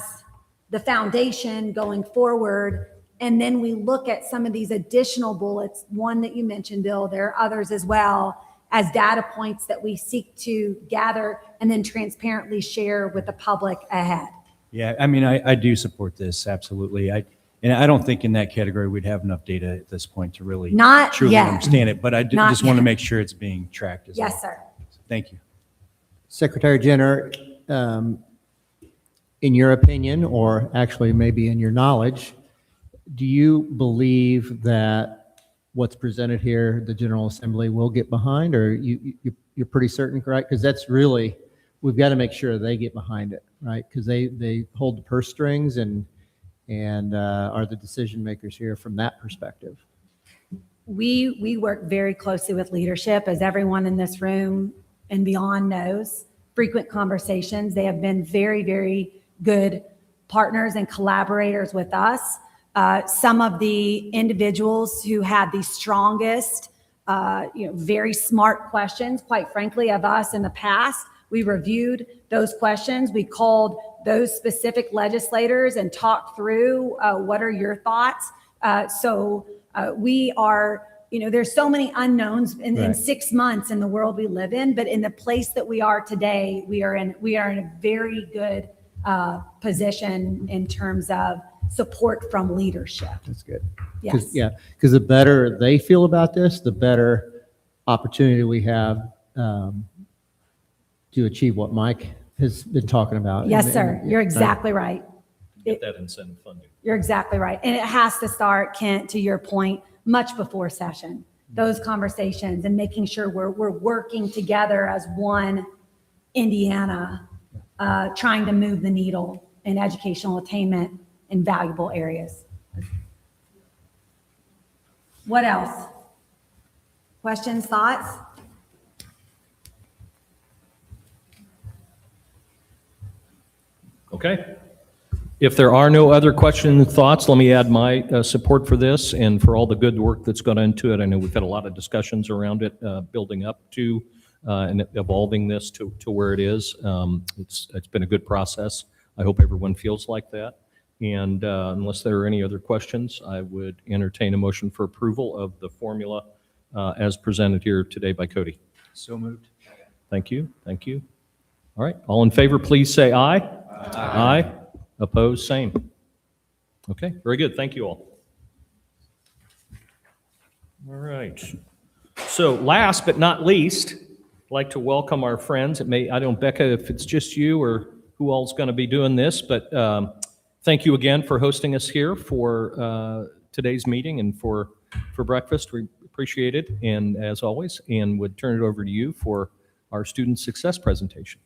the foundation going forward. And then we look at some of these additional bullets, one that you mentioned, Bill, there are others as well, as data points that we seek to gather and then transparently share with the public ahead. Yeah, I mean, I do support this, absolutely. And I don't think in that category we'd have enough data at this point to really Not truly yet. understand it, but I Not just want to yet. make sure it's being tracked as well. Yes, sir. Thank you. Secretary Jenner, in your opinion, or actually maybe in your knowledge, do you believe that what's presented here, the General Assembly will get behind, or you're pretty certain, correct? Because that's really, we've got to make sure they get behind it, right? Because they hold the purse strings and are the decision makers here from that perspective. We work very closely with leadership, as everyone in this room and beyond knows. Frequent conversations. They have been very, very good partners and collaborators with us. Some of the individuals who had the strongest, very smart questions, quite frankly, of us in the past, we reviewed those questions. We called those specific legislators and talked through what are your thoughts. We are, there's so many unknowns in 6 months in the world we live in, but in the place that we are today, we are in a very good position in terms of support from leadership. That's good. Yes. Because the better they feel about this, the better opportunity we have to achieve what Mike has been talking about. Yes, sir. You're exactly right. Get that incentive funding. You're exactly right. And it has to start, Kent, to your point, much before session. Those conversations and making sure we're working together as one Indiana, trying to move the needle in educational attainment in valuable areas. What else? Questions, thoughts? Okay. If there are no other questions and thoughts, let me add my support for this and for all the good work that's gone into it. I know we've had a lot of discussions around it, building up to and evolving this to where it is. It's been a good process. I hope everyone feels like that. And unless there are any other questions, I would entertain a motion for approval of the formula as presented here today by Cody. So moved. Thank you, thank you. All right, all in favor, please say aye. Aye. Opposed, same. Okay, very good, thank you all. All right. So last but not least, I'd like to welcome our friends. I don't know, Becca, if it's just you or who all's going to be doing this, but thank you again for hosting us here for today's meeting and for breakfast. We appreciate it, and as always, and would turn it over to you for our student success presentation.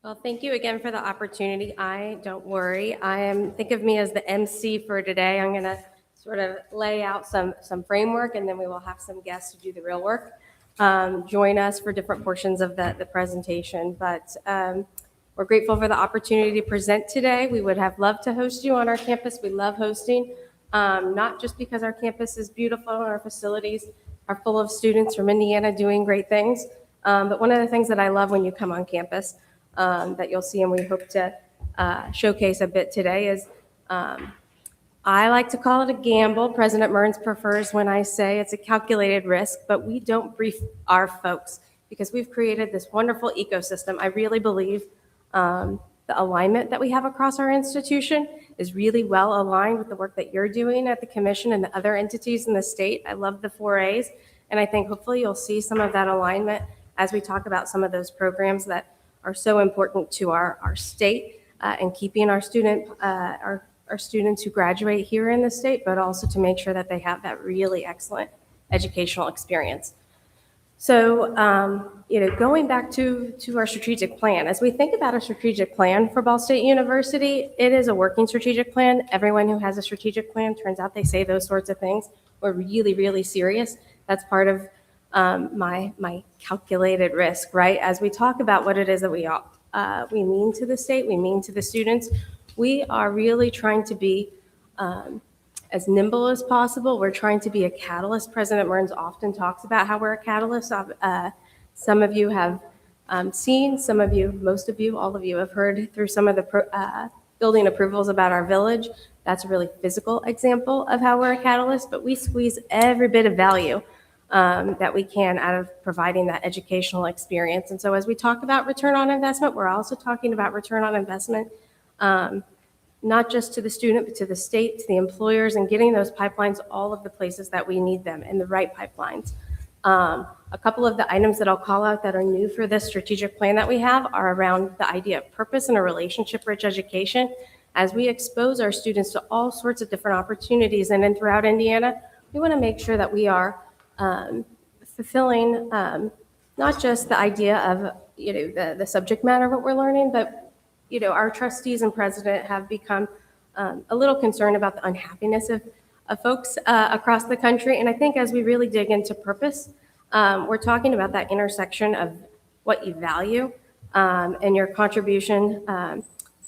Well, thank you again for the opportunity. Don't worry, think of me as the MC for today. I'm going to sort of lay out some framework, and then we will have some guests to do the real work. Join us for different portions of the presentation, but we're grateful for the opportunity to present today. We would have loved to host you on our campus. We love hosting, not just because our campus is beautiful and our facilities are full of students from Indiana doing great things, but one of the things that I love when you come on campus that you'll see and we hope to showcase a bit today is I like to call it a gamble. President Mearns prefers when I say it's a calculated risk, but we don't brief our folks because we've created this wonderful ecosystem. I really believe the alignment that we have across our institution is really well aligned with the work that you're doing at the commission and the other entities in the state. I love the 4As, and I think hopefully you'll see some of that alignment as we talk about some of those programs that are so important to our state and keeping our students who graduate here in the state, but also to make sure that they have that really excellent educational experience. So, going back to our strategic plan, as we think about a strategic plan for Ball State University, it is a working strategic plan. Everyone who has a strategic plan, turns out they say those sorts of things. We're really, really serious. That's part of my calculated risk, right? As we talk about what it is that we mean to the state, we mean to the students, we are really trying to be as nimble as possible. We're trying to be a catalyst. President Mearns often talks about how we're a catalyst. Some of you have seen, some of you, most of you, all of you have heard through some of the building approvals about our village. That's a really physical example of how we're a catalyst, but we squeeze every bit of value that we can out of providing that educational experience. And so as we talk about return on investment, we're also talking about return on investment, not just to the student, but to the state, to the employers, and getting those pipelines all of the places that we need them in the right pipelines. A couple of the items that I'll call out that are new for this strategic plan that we have are around the idea of purpose and a relationship-rich education. As we expose our students to all sorts of different opportunities and then throughout Indiana, we want to make sure that we are fulfilling not just the idea of the subject matter of what we're learning, but our trustees and president have become a little concerned about the unhappiness of folks across the country. And I think as we really dig into purpose, we're talking about that intersection of what you value and your contribution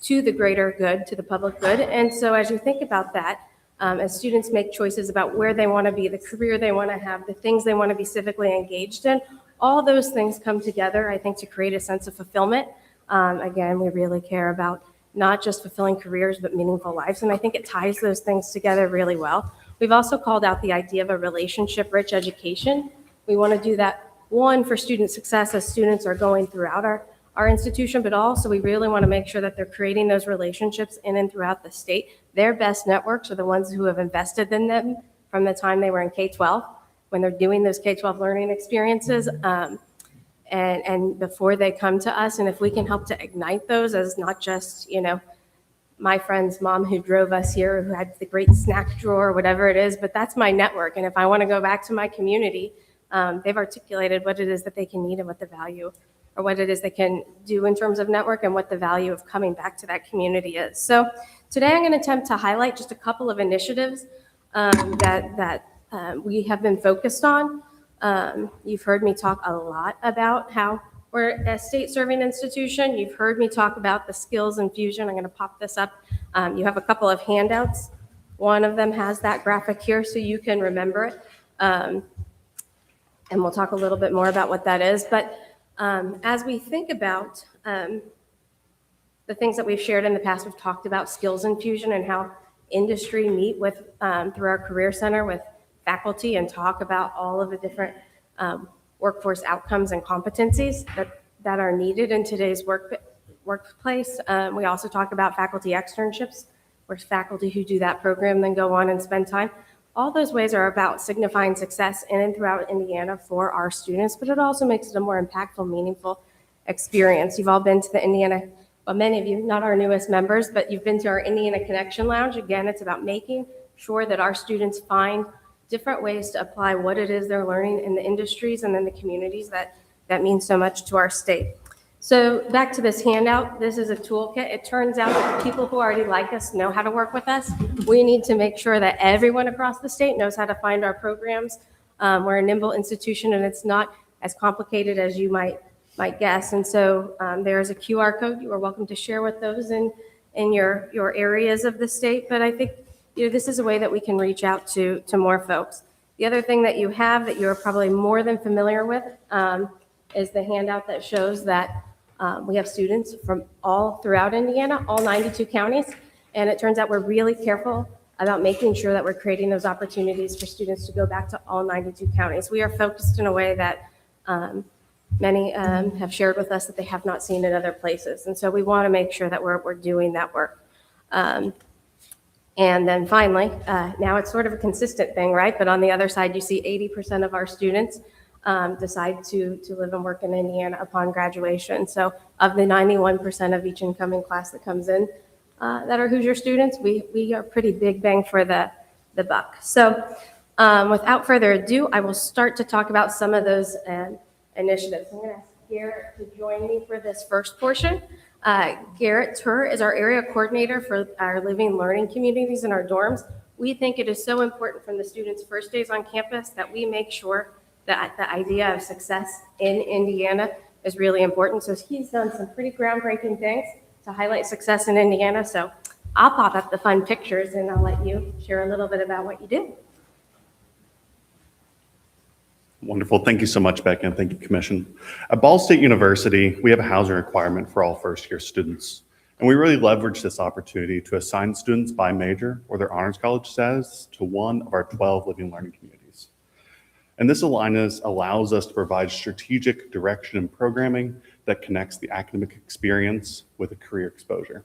to the greater good, to the public good. And so as you think about that, as students make choices about where they want to be, the career they want to have, the things they want to be civically engaged in, all those things come together, I think, to create a sense of fulfillment. Again, we really care about not just fulfilling careers, but meaningful lives. And I think it ties those things together really well. We've also called out the idea of a relationship-rich education. We want to do that, one, for student success as students are going throughout our institution, but also we really want to make sure that they're creating those relationships in and throughout the state. Their best networks are the ones who have invested in them from the time they were in K-12, when they're doing those K-12 learning experiences. And before they come to us, and if we can help to ignite those as not just, my friend's mom who drove us here, who had the great snack drawer, whatever it is, but that's my network. And if I want to go back to my community, they've articulated what it is that they can need and what the value, or what it is they can do in terms of network and what the value of coming back to that community is. So today I'm going to attempt to highlight just a couple of initiatives that we have been focused on. You've heard me talk a lot about how we're a state serving institution. You've heard me talk about the skills infusion. I'm going to pop this up. You have a couple of handouts. One of them has that graphic here so you can remember it. And we'll talk a little bit more about what that is. But as we think about the things that we've shared in the past, we've talked about skills infusion and how industry meet with through our career center with faculty and talk about all of the different workforce outcomes and competencies that are needed in today's workplace. We also talk about faculty externships, where faculty who do that program then go on and spend time. All those ways are about signifying success in and throughout Indiana for our students, but it also makes it a more impactful, meaningful experience. You've all been to the Indiana, well, many of you, not our newest members, but you've been to our Indiana Connection Lounge. Again, it's about making sure that our students find different ways to apply what it is they're learning in the industries and in the communities that mean so much to our state. So back to this handout, this is a toolkit. It turns out that the people who already like us know how to work with us. We need to make sure that everyone across the state knows how to find our programs. We're a nimble institution and it's not as complicated as you might guess. And so there's a QR code. You are welcome to share with those in your areas of the state. But I think this is a way that we can reach out to more folks. The other thing that you have that you're probably more than familiar with is the handout that shows that we have students from all throughout Indiana, all 92 counties. And it turns out we're really careful about making sure that we're creating those opportunities for students to go back to all 92 counties. We are focused in a way that many have shared with us that they have not seen in other places. And so we want to make sure that we're doing that work. And then finally, now it's sort of a consistent thing, right? But on the other side, you see 80% of our students decide to live and work in Indiana upon graduation. So of the 91% of each incoming class that comes in that are Hoosier students, we are pretty big bang for the buck. So without further ado, I will start to talk about some of those initiatives. I'm going to ask Garrett to join me for this first portion. Garrett Tur is our area coordinator for our living learning communities in our dorms. We think it is so important from the students' first days on campus that we make sure that the idea of success in Indiana is really important. So he's done some pretty groundbreaking things to highlight success in Indiana. So I'll pop up the fun pictures and I'll let you share a little bit about what you do. Wonderful. Thank you so much, Becca, and thank you, Commission. At Ball State University, we have a housing requirement for all first-year students. And we really leverage this opportunity to assign students by major or their honors college status to one of our 12 living learning communities. And this alliance allows us to provide strategic direction and programming that connects the academic experience with a career exposure.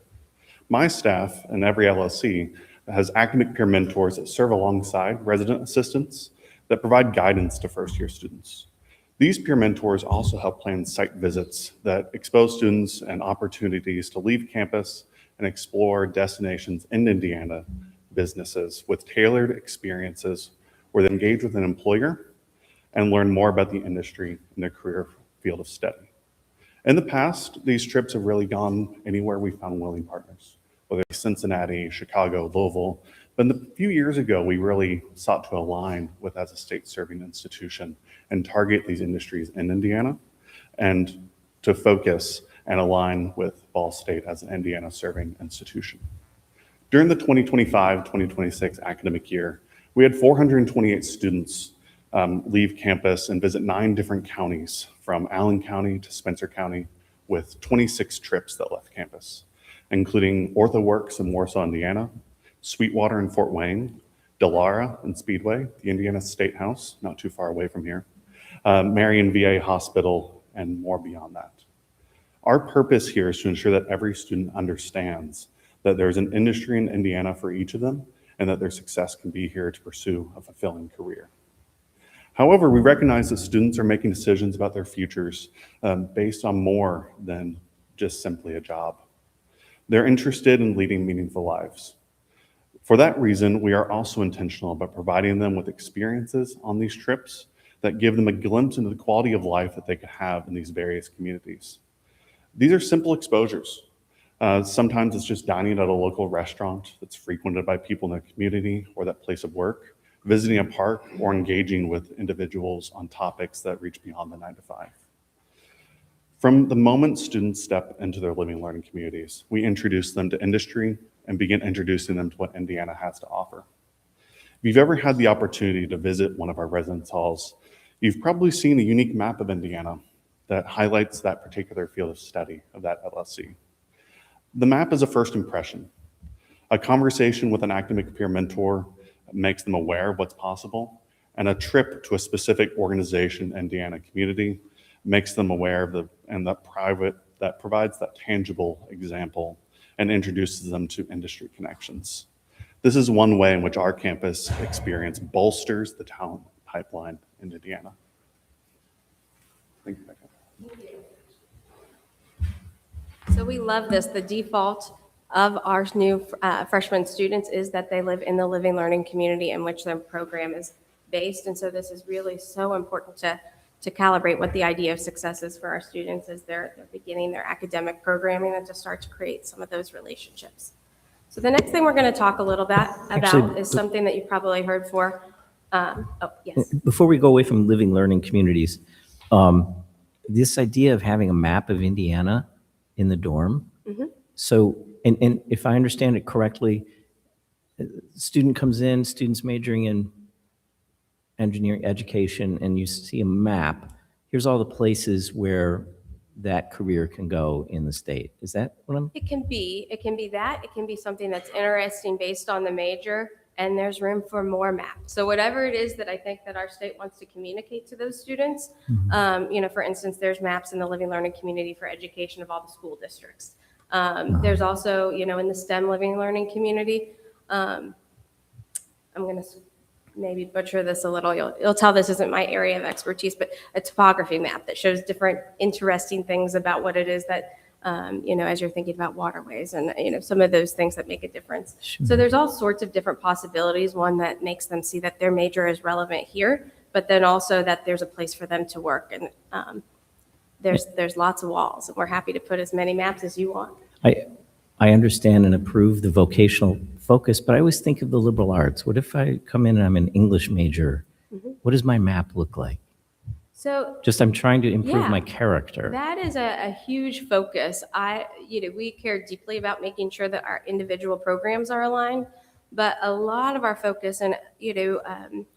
My staff and every LLC has academic peer mentors that serve alongside resident assistants that provide guidance to first-year students. These peer mentors also help plan site visits that expose students and opportunities to leave campus and explore destinations in Indiana businesses with tailored experiences where they engage with an employer and learn more about the industry and their career field of study. In the past, these trips have really gone anywhere we found willing partners, whether it's Cincinnati, Chicago, Louisville. But a few years ago, we really sought to align with as a state-serving institution and target these industries in Indiana and to focus and align with Ball State as an Indiana-serving institution. During the 2025-2026 academic year, we had 428 students leave campus and visit 9 different counties, from Allen County to Spencer County, with 26 trips that left campus, including OrthoWorks in Warsaw, Indiana, Sweetwater in Fort Wayne, Delara and Speedway, the Indiana State House, not too far away from here, Marion VA Hospital, and more beyond that. Our purpose here is to ensure that every student understands that there's an industry in Indiana for each of them and that their success can be here to pursue a fulfilling career. However, we recognize that students are making decisions about their futures based on more than just simply a job. They're interested in leading meaningful lives. For that reason, we are also intentional about providing them with experiences on these trips that give them a glimpse into the quality of life that they could have in these various communities. These are simple exposures. Sometimes it's just dining at a local restaurant that's frequented by people in the community or that place of work, visiting a park, or engaging with individuals on topics that reach beyond the 9 to 5. From the moment students step into their living learning communities, we introduce them to industry and begin introducing them to what Indiana has to offer. If you've ever had the opportunity to visit one of our residence halls, you've probably seen a unique map of Indiana that highlights that particular field of study of that LSC. The map is a first impression. A conversation with an academic peer mentor makes them aware of what's possible, and a trip to a specific organization, Indiana community, makes them aware of that provides that tangible example and introduces them to industry connections. This is one way in which our campus experience bolsters the talent pipeline in Indiana. Thank you, Becca. So we love this. The default of our new freshman students is that they live in the living learning community in which their program is based. And so this is really so important to calibrate what the idea of success is for our students as they're beginning their academic programming and to start to create some of those relationships. So the next thing we're going to talk a little bit about Actually, is something that you've probably heard for. Yes. Before we go away from living learning communities, this idea of having a map of Indiana in the dorm. Mhm. So, and if I understand it correctly, student comes in, students majoring in engineering education, and you see a map. Here's all the places where that career can go in the state. Is that what I'm? It can be that. It can be something that's interesting based on the major, and there's room for more maps. So whatever it is that I think that our state wants to communicate to those students, for instance, there's maps in the living learning community for education of all the school districts. There's also, in the STEM living learning community, I'm going to maybe butcher this a little. You'll tell this isn't my area of expertise, but a topography map that shows different interesting things about what it is that, as you're thinking about waterways and, some of those things that make a difference. So there's all sorts of different possibilities. One that makes them see that their major is relevant here, but then also that there's a place for them to work. And there's lots of walls, and we're happy to put as many maps as you want. I understand and approve the vocational focus, but I always think of the liberal arts. What if I come in and I'm an English major? Mhm. What does my map look like? So Just I'm trying to improve Yeah. my character. that is a huge focus. We care deeply about making sure that our individual programs are aligned, but a lot of our focus, and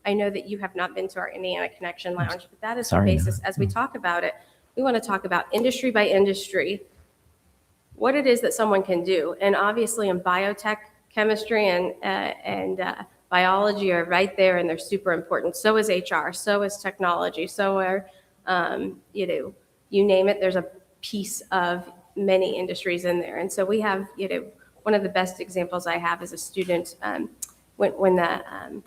I know that you have not been to our Indiana Connection Lounge, but that is the Sorry, basis. As we talk about it, we want to talk about industry by industry, what it is that someone can do. And obviously in biotech, chemistry and biology are right there, and they're super important. So is HR, so is technology, so are, you name it, there's a piece of many industries in there. And so we have, one of the best examples I have is a student when the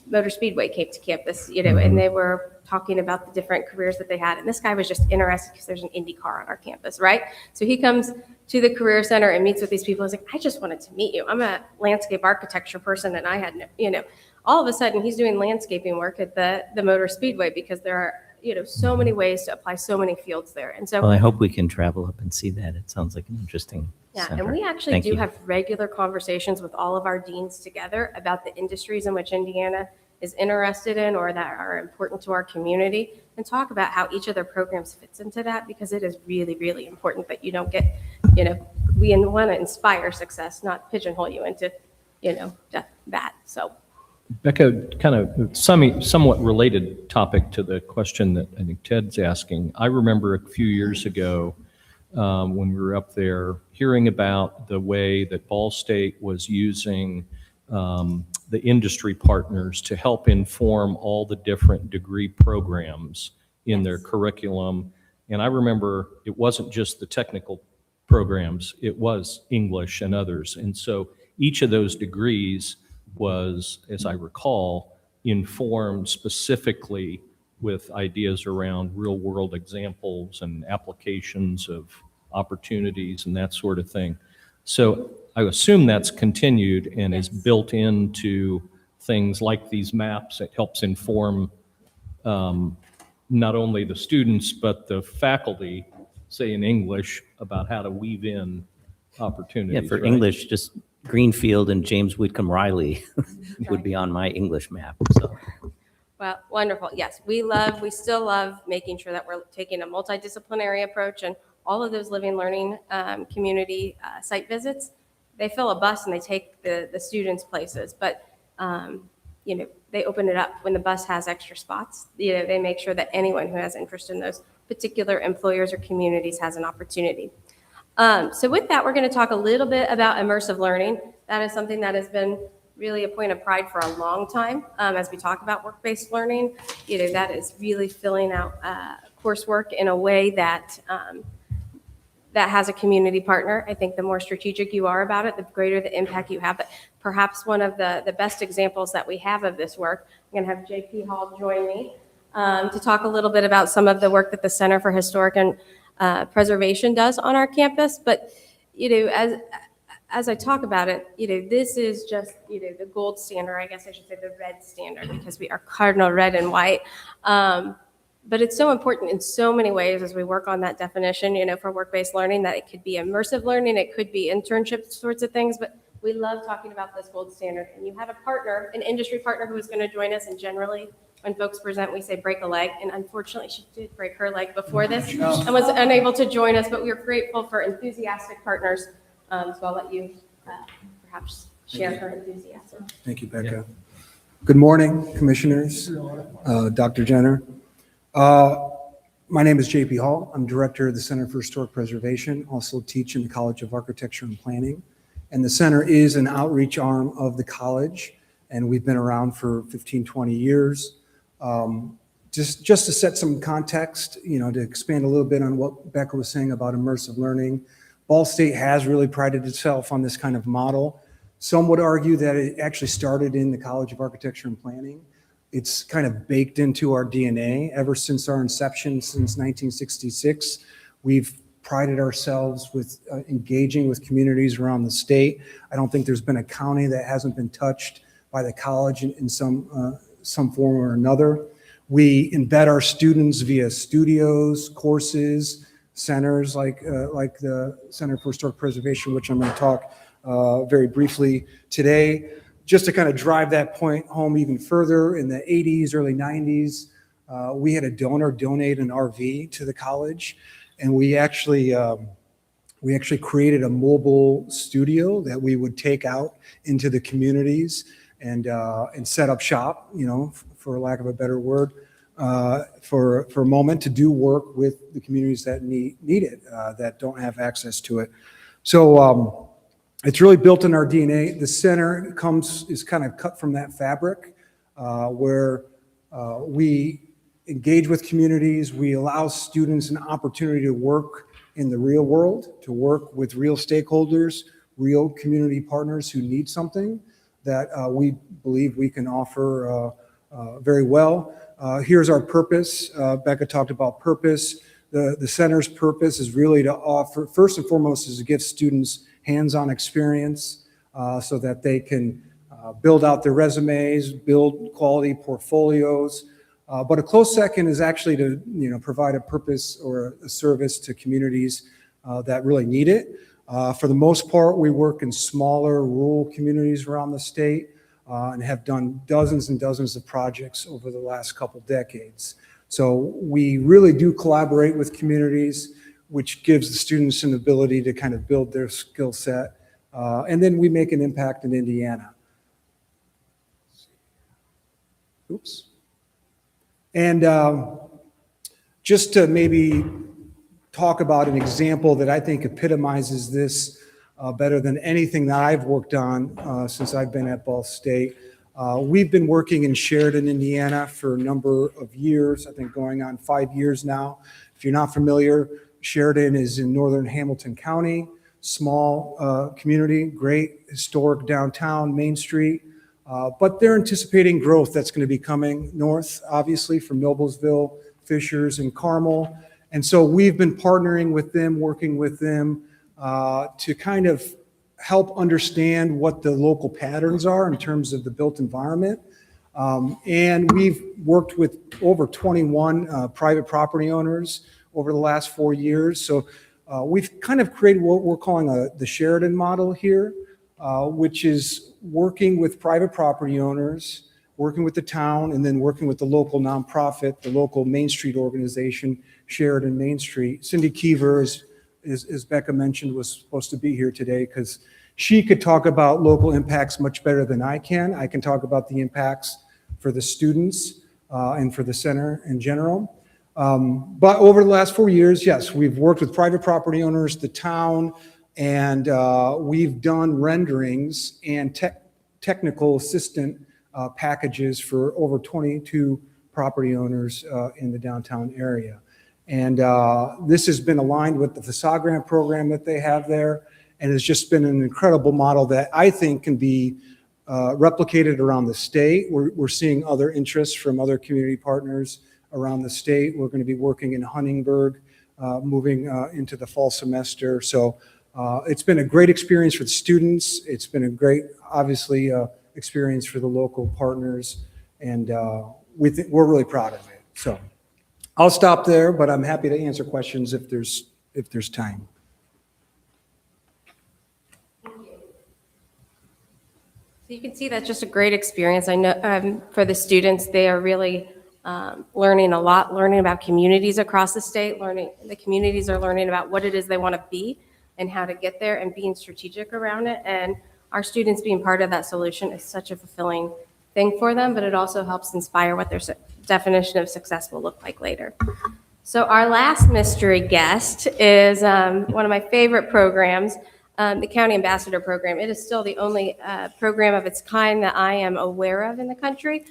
Motor Speedway came to campus, and they were talking about the different careers that they had. And this guy was just interested because there's an Indy car on our campus, right? So he comes to the Career Center and meets with these people. He's like, I just wanted to meet you. I'm a landscape architecture person, and I had, all of a sudden he's doing landscaping work at the Motor Speedway because there are, so many ways to apply so many fields there. And so Well, I hope we can travel up and see that. It sounds like an interesting yeah, center. and we actually Thank do you. have regular conversations with all of our deans together about the industries in which Indiana is interested in or that are important to our community, and talk about how each of their programs fits into that, because it is really, really important that you don't get, we want to inspire success, not pigeonhole you into, that. So Becca, kind of somewhat related topic to the question that I think Ted's asking. I remember a few years ago when we were up there hearing about the way that Ball State was using the industry partners to help inform all the different degree programs in their curriculum. And I remember it wasn't just the technical programs, it was English and others. And so each of those degrees was, as I recall, informed specifically with ideas around real world examples and applications of opportunities and that sort of thing. So I assume that's continued and is built into things like these maps. It helps inform not only the students, but the faculty, say in English, about how to weave in opportunities. Yeah, for right? English, just Greenfield and James Whitcomb Riley would be on my English map. So well, wonderful. Yes, we still love making sure that we're taking a multidisciplinary approach, and all of those living learning community site visits, they fill a bus and they take the students places, but they open it up when the bus has extra spots. They make sure that anyone who has interest in those particular employers or communities has an opportunity. So with that, we're going to talk a little bit about immersive learning. That is something that has been really a point of pride for a long time. As we talk about work-based learning, that is really filling out coursework in a way that that has a community partner. I think the more strategic you are about it, the greater the impact you have. But perhaps one of the best examples that we have of this work, I'm going to have JP Hall join me to talk a little bit about some of the work that the Center for Historic and Preservation does on our campus. But, as I talk about it, this is just, the gold standard, I guess I should say the red standard, because we are cardinal red and white. But it's so important in so many ways as we work on that definition, for work-based learning, that it could be immersive learning, it could be internship sorts of things, but we love talking about this gold standard. And you have a partner, an industry partner who is going to join us, and generally when folks present, we say break a leg, and unfortunately she did break her leg before this and was unable to join us, but we're grateful for enthusiastic partners. So I'll let you perhaps share her enthusiasm. Thank you, Becca. Good morning, commissioners, Dr. Jenner. My name is JP Hall. I'm director of the Center for Historic Preservation, also teach in the College of Architecture and Planning. And the center is an outreach arm of the college, and we've been around for 15, 20 years. Just to set some context, to expand a little bit on what Becca was saying about immersive learning, Ball State has really prided itself on this kind of model. Some would argue that it actually started in the College of Architecture and Planning. It's kind of baked into our DNA. Ever since our inception, since 1966, we've prided ourselves with engaging with communities around the state. I don't think there's been a county that hasn't been touched by the college in some form or another. We embed our students via studios, courses, centers like the Center for Historic Preservation, which I'm going to talk very briefly today. Just to kind of drive that point home even further, in the 80s, early 90s, we had a donor donate an RV to the college, and we actually created a mobile studio that we would take out into the communities and set up shop, for lack of a better word, for a moment to do work with the communities that need it, that don't have access to it. So it's really built in our DNA. The center is kind of cut from that fabric, where we engage with communities. We allow students an opportunity to work in the real world, to work with real stakeholders, real community partners who need something that we believe we can offer very well. Here's our purpose. Becca talked about purpose. The center's purpose is really to offer, first and foremost, is to give students hands-on experience so that they can build out their resumes, build quality portfolios. But a close second is actually to provide a purpose or a service to communities that really need it. For the most part, we work in smaller rural communities around the state and have done dozens and dozens of projects over the last couple decades. So we really do collaborate with communities, which gives the students an ability to kind of build their skill set. And then we make an impact in Indiana. Oops. And just to maybe talk about an example that I think epitomizes this better than anything that I've worked on since I've been at Ball State. We've been working in Sheridan, Indiana for a number of years, I think going on 5 years now. If you're not familiar, Sheridan is in northern Hamilton County, small community, great historic downtown, Main Street, but they're anticipating growth that's going to be coming north, obviously, from Noblesville, Fishers, and Carmel. And so we've been partnering with them, working with them to kind of help understand what the local patterns are in terms of the built environment. And we've worked with over 21 private property owners over the last 4 years. So we've kind of created what we're calling the Sheridan model here, which is working with private property owners, working with the town, and then working with the local nonprofit, the local Main Street organization, Sheridan Main Street. Cindy Keever, as Becca mentioned, was supposed to be here today because she could talk about local impacts much better than I can. I can talk about the impacts for the students and for the center in general. But over the last 4 years, yes, we've worked with private property owners, the town, and we've done renderings and technical assistant packages for over 22 property owners in the downtown area. And this has been aligned with the facade grant program that they have there, and has just been an incredible model that I think can be replicated around the state. We're seeing other interests from other community partners around the state. We're going to be working in Huntingburg, moving into the fall semester. So it's been a great experience for the students. It's been a great, obviously, experience for the local partners, and we're really proud of it. So I'll stop there, but I'm happy to answer questions if there's time. So you can see that's just a great experience. I know for the students, they are really learning a lot, learning about communities across the state, the communities are learning about what it is they want to be and how to get there and being strategic around it. And our students being part of that solution is such a fulfilling thing for them, but it also helps inspire what their definition of success will look like later. So our last mystery guest is one of my favorite programs, the County Ambassador Program. It is still the only program of its kind that I am aware of in the country.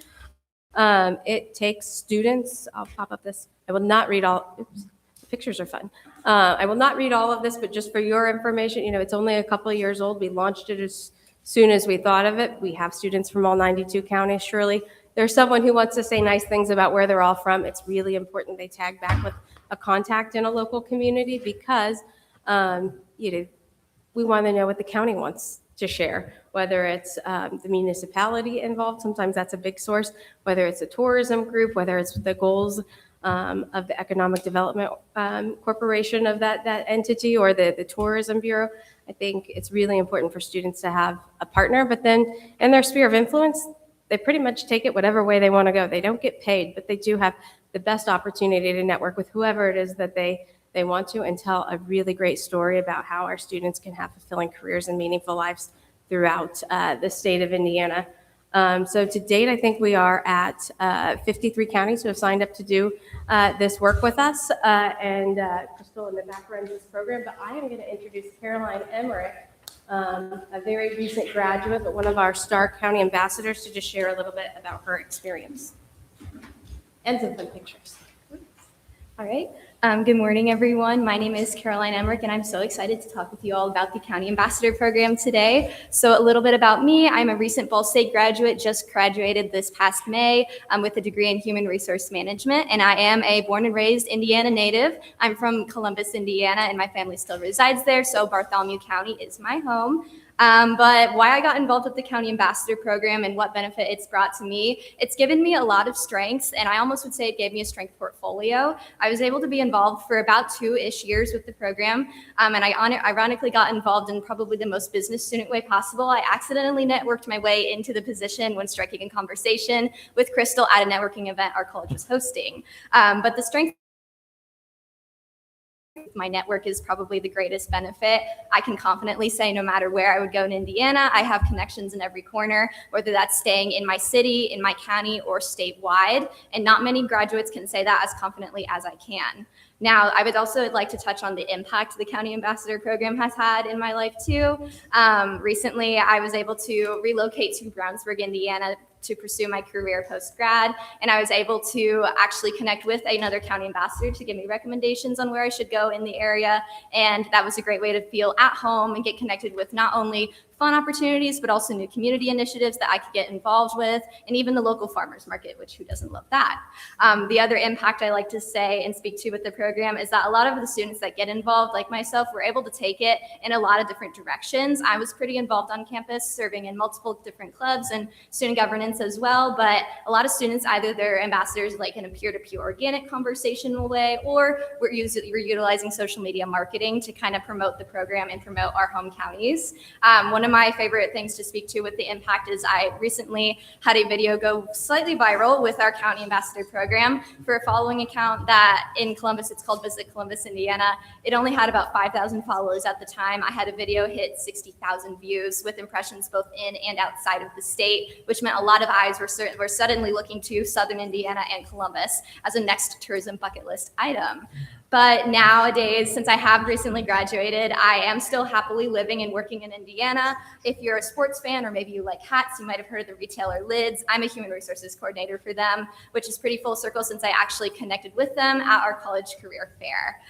It takes students, I'll pop up this, I will not read all, oops, the pictures are fun. I will not read all of this, but just for your information, it's only a couple of years old. We launched it as soon as we thought of it. We have students from all 92 counties. Surely there's someone who wants to say nice things about where they're all from. It's really important they tag back with a contact in a local community because, we want to know what the county wants to share, whether it's the municipality involved, sometimes that's a big source, whether it's a tourism group, whether it's the goals of the Economic Development Corporation of that entity or the Tourism Bureau. I think it's really important for students to have a partner, but then in their sphere of influence, they pretty much take it whatever way they want to go. They don't get paid, but they do have the best opportunity to network with whoever it is that they want to and tell a really great story about how our students can have fulfilling careers and meaningful lives throughout the state of Indiana. So to date, I think we are at 53 counties who have signed up to do this work with us, and Crystal in the back runs this program, but I am going to introduce Caroline Emmerich, a very recent graduate, but one of our Starr County ambassadors, to just share a little bit about her experience and some fun pictures. All right. Good morning, everyone. My name is Caroline Emmerich, and I'm so excited to talk with you all about the County Ambassador Program today. So a little bit about me. I'm a recent Ball State graduate, just graduated this past May with a degree in Human Resource Management, and I am a born and raised Indiana native. I'm from Columbus, Indiana, and my family still resides there, so Bartholomew County is my home. But why I got involved with the County Ambassador Program and what benefit it's brought to me, it's given me a lot of strengths, and I almost would say it gave me a strength portfolio. I was able to be involved for about 2-ish years with the program, and I ironically got involved in probably the most business student way possible. I accidentally networked my way into the position when striking a conversation with Crystal at a networking event our college was hosting. But the strength my network is probably the greatest benefit. I can confidently say no matter where I would go in Indiana, I have connections in every corner, whether that's staying in my city, in my county, or statewide. And not many graduates can say that as confidently as I can. Now, I would also like to touch on the impact the County Ambassador Program has had in my life too. Recently, I was able to relocate to Brownsburg, Indiana to pursue my career post-grad, and I was able to actually connect with another county ambassador to give me recommendations on where I should go in the area, and that was a great way to feel at home and get connected with not only fun opportunities, but also new community initiatives that I could get involved with, and even the local farmers market, which who doesn't love that? The other impact I like to say and speak to with the program is that a lot of the students that get involved, like myself, were able to take it in a lot of different directions. I was pretty involved on campus, serving in multiple different clubs and student governance as well, but a lot of students, either they're ambassadors like in a peer-to-peer organic conversational way, or we're utilizing social media marketing to kind of promote the program and promote our home counties. One of my favorite things to speak to with the impact is I recently had a video go slightly viral with our County Ambassador Program for a following account that in Columbus, it's called Visit Columbus, Indiana. It only had about 5,000 followers at the time. I had a video hit 60,000 views with impressions both in and outside of the state, which meant a lot of eyes were suddenly looking to Southern Indiana and Columbus as a next tourism bucket list item. But nowadays, since I have recently graduated, I am still happily living and working in Indiana. If you're a sports fan or maybe you like hats, you might have heard of the retailer Lids. I'm a human resources coordinator for them, which is pretty full circle since I actually connected with them at our college career fair.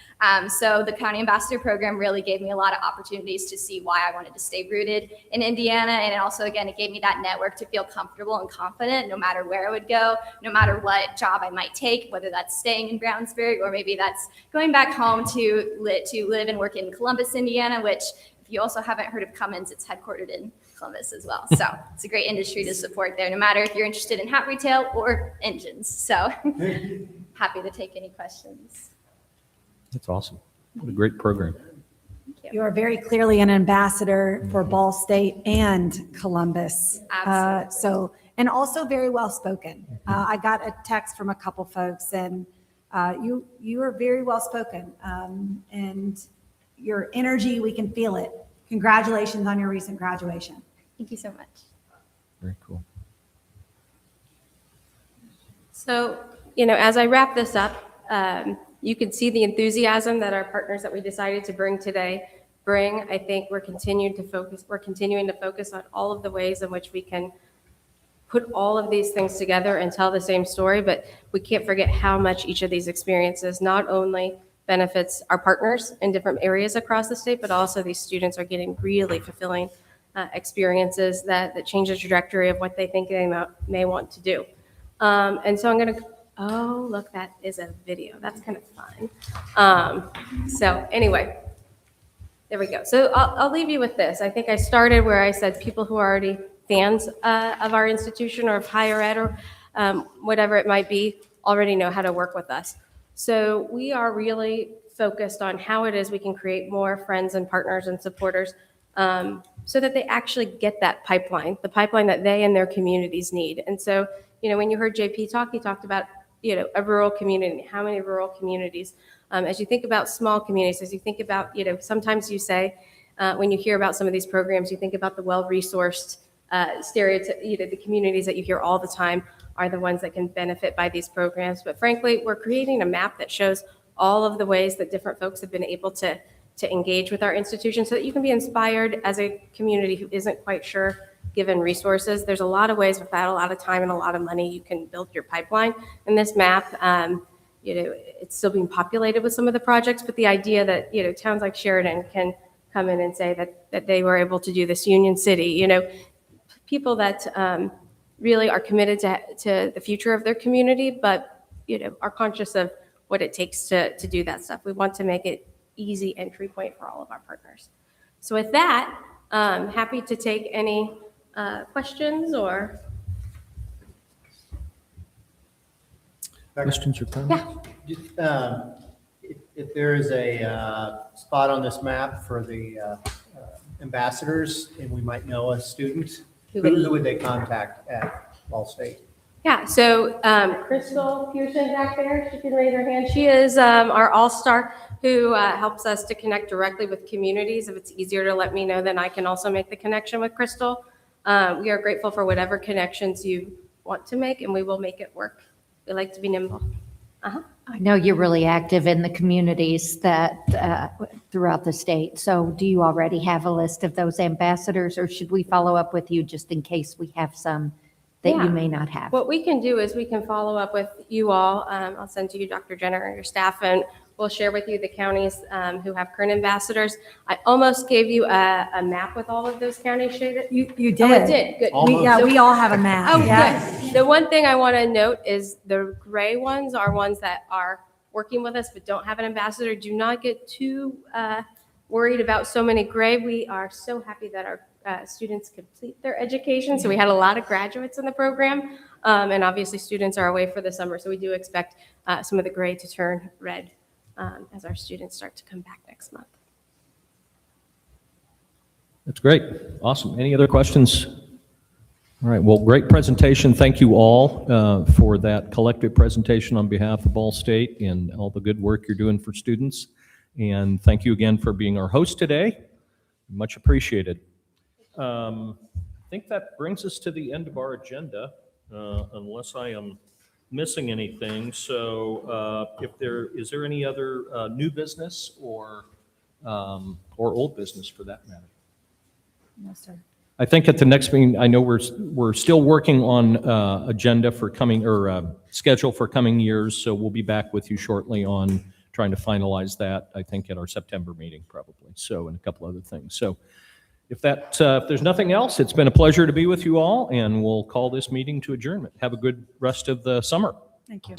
So the County Ambassador Program really gave me a lot of opportunities to see why I wanted to stay rooted in Indiana. And also, again, it gave me that network to feel comfortable and confident no matter where I would go, no matter what job I might take, whether that's staying in Brownsburg or maybe that's going back home to live and work in Columbus, Indiana, which if you also haven't heard of Cummins, it's headquartered in Columbus as well. So it's a great industry to support there, no matter if you're interested in hat retail or engines. So happy to take any questions. That's awesome. What a great program. You are very clearly an ambassador for Ball State and Columbus. Absolutely. And also very well spoken. I got a text from a couple folks, and you are very well spoken, and your energy, we can feel it. Congratulations on your recent graduation. Thank you so much. Very cool. So, as I wrap this up, you can see the enthusiasm that our partners that we decided to bring today bring. I think we're continuing to focus on all of the ways in which we can put all of these things together and tell the same story, but we can't forget how much each of these experiences not only benefits our partners in different areas across the state, but also these students are getting really fulfilling experiences that change the trajectory of what they think they may want to do. And so I'm going to, oh, look, that is a video. That's kind of fun. So anyway, there we go. So I'll leave you with this. I think I started where I said people who are already fans of our institution or of higher ed or whatever it might be already know how to work with us. So we are really focused on how it is we can create more friends and partners and supporters so that they actually get that pipeline, the pipeline that they and their communities need. And so, when you heard JP talk, he talked about, a rural community, how many rural communities. As you think about small communities, as you think about, sometimes you say, when you hear about some of these programs, you think about the well-resourced stereotype, the communities that you hear all the time are the ones that can benefit by these programs. But frankly, we're creating a map that shows all of the ways that different folks have been able to engage with our institution so that you can be inspired as a community who isn't quite sure, given resources. There's a lot of ways without a lot of time and a lot of money you can build your pipeline. And this map, it's still being populated with some of the projects, but the idea that, towns like Sheridan can come in and say that they were able to do this, Union City, people that really are committed to the future of their community, but, are conscious of what it takes to do that stuff. We want to make it easy entry point for all of our partners. So with that, happy to take any questions or. Questions or comments? Yeah. If there is a spot on this map for the ambassadors, and we might know a student, who would they contact at Ball State? Yeah, so Crystal Pearson back there, she can raise her hand. She is our all-star who helps us to connect directly with communities. If it's easier to let me know, then I can also make the connection with Crystal. We are grateful for whatever connections you want to make, and we will make it work. We like to be nimble. I know you're really active in the communities that throughout the state. So do you already have a list of those ambassadors, or should we follow up with you just in case we have some that Yeah. you may not have? What we can do is we can follow up with you all. I'll send to you Dr. Jenner and your staff, and we'll share with you the counties who have current ambassadors. I almost gave you a map with all of those counties shaded. You did. Oh, it did. Good. We all have a map. Oh, Yeah. good. The one thing I want to note is the gray ones are ones that are working with us but don't have an ambassador. Do not get too worried about so many gray. We are so happy that our students complete their education. So we had a lot of graduates in the program. And obviously students are away for the summer. So we do expect some of the gray to turn red as our students start to come back next month. That's great. Awesome. Any other questions? All right. Well, great presentation. Thank you all for that collective presentation on behalf of Ball State and all the good work you're doing for students. And thank you again for being our host today. Much appreciated. I think that brings us to the end of our agenda, unless I am missing anything. So is there any other new business or old business for that matter? No, sir. I think at the next meeting, I know we're still working on agenda for coming, or schedule for coming years, so we'll be back with you shortly on trying to finalize that, I think, at our September meeting probably, so, and a couple other things. So if there's nothing else, it's been a pleasure to be with you all, and we'll call this meeting to adjournment. Have a good rest of the summer. Thank you.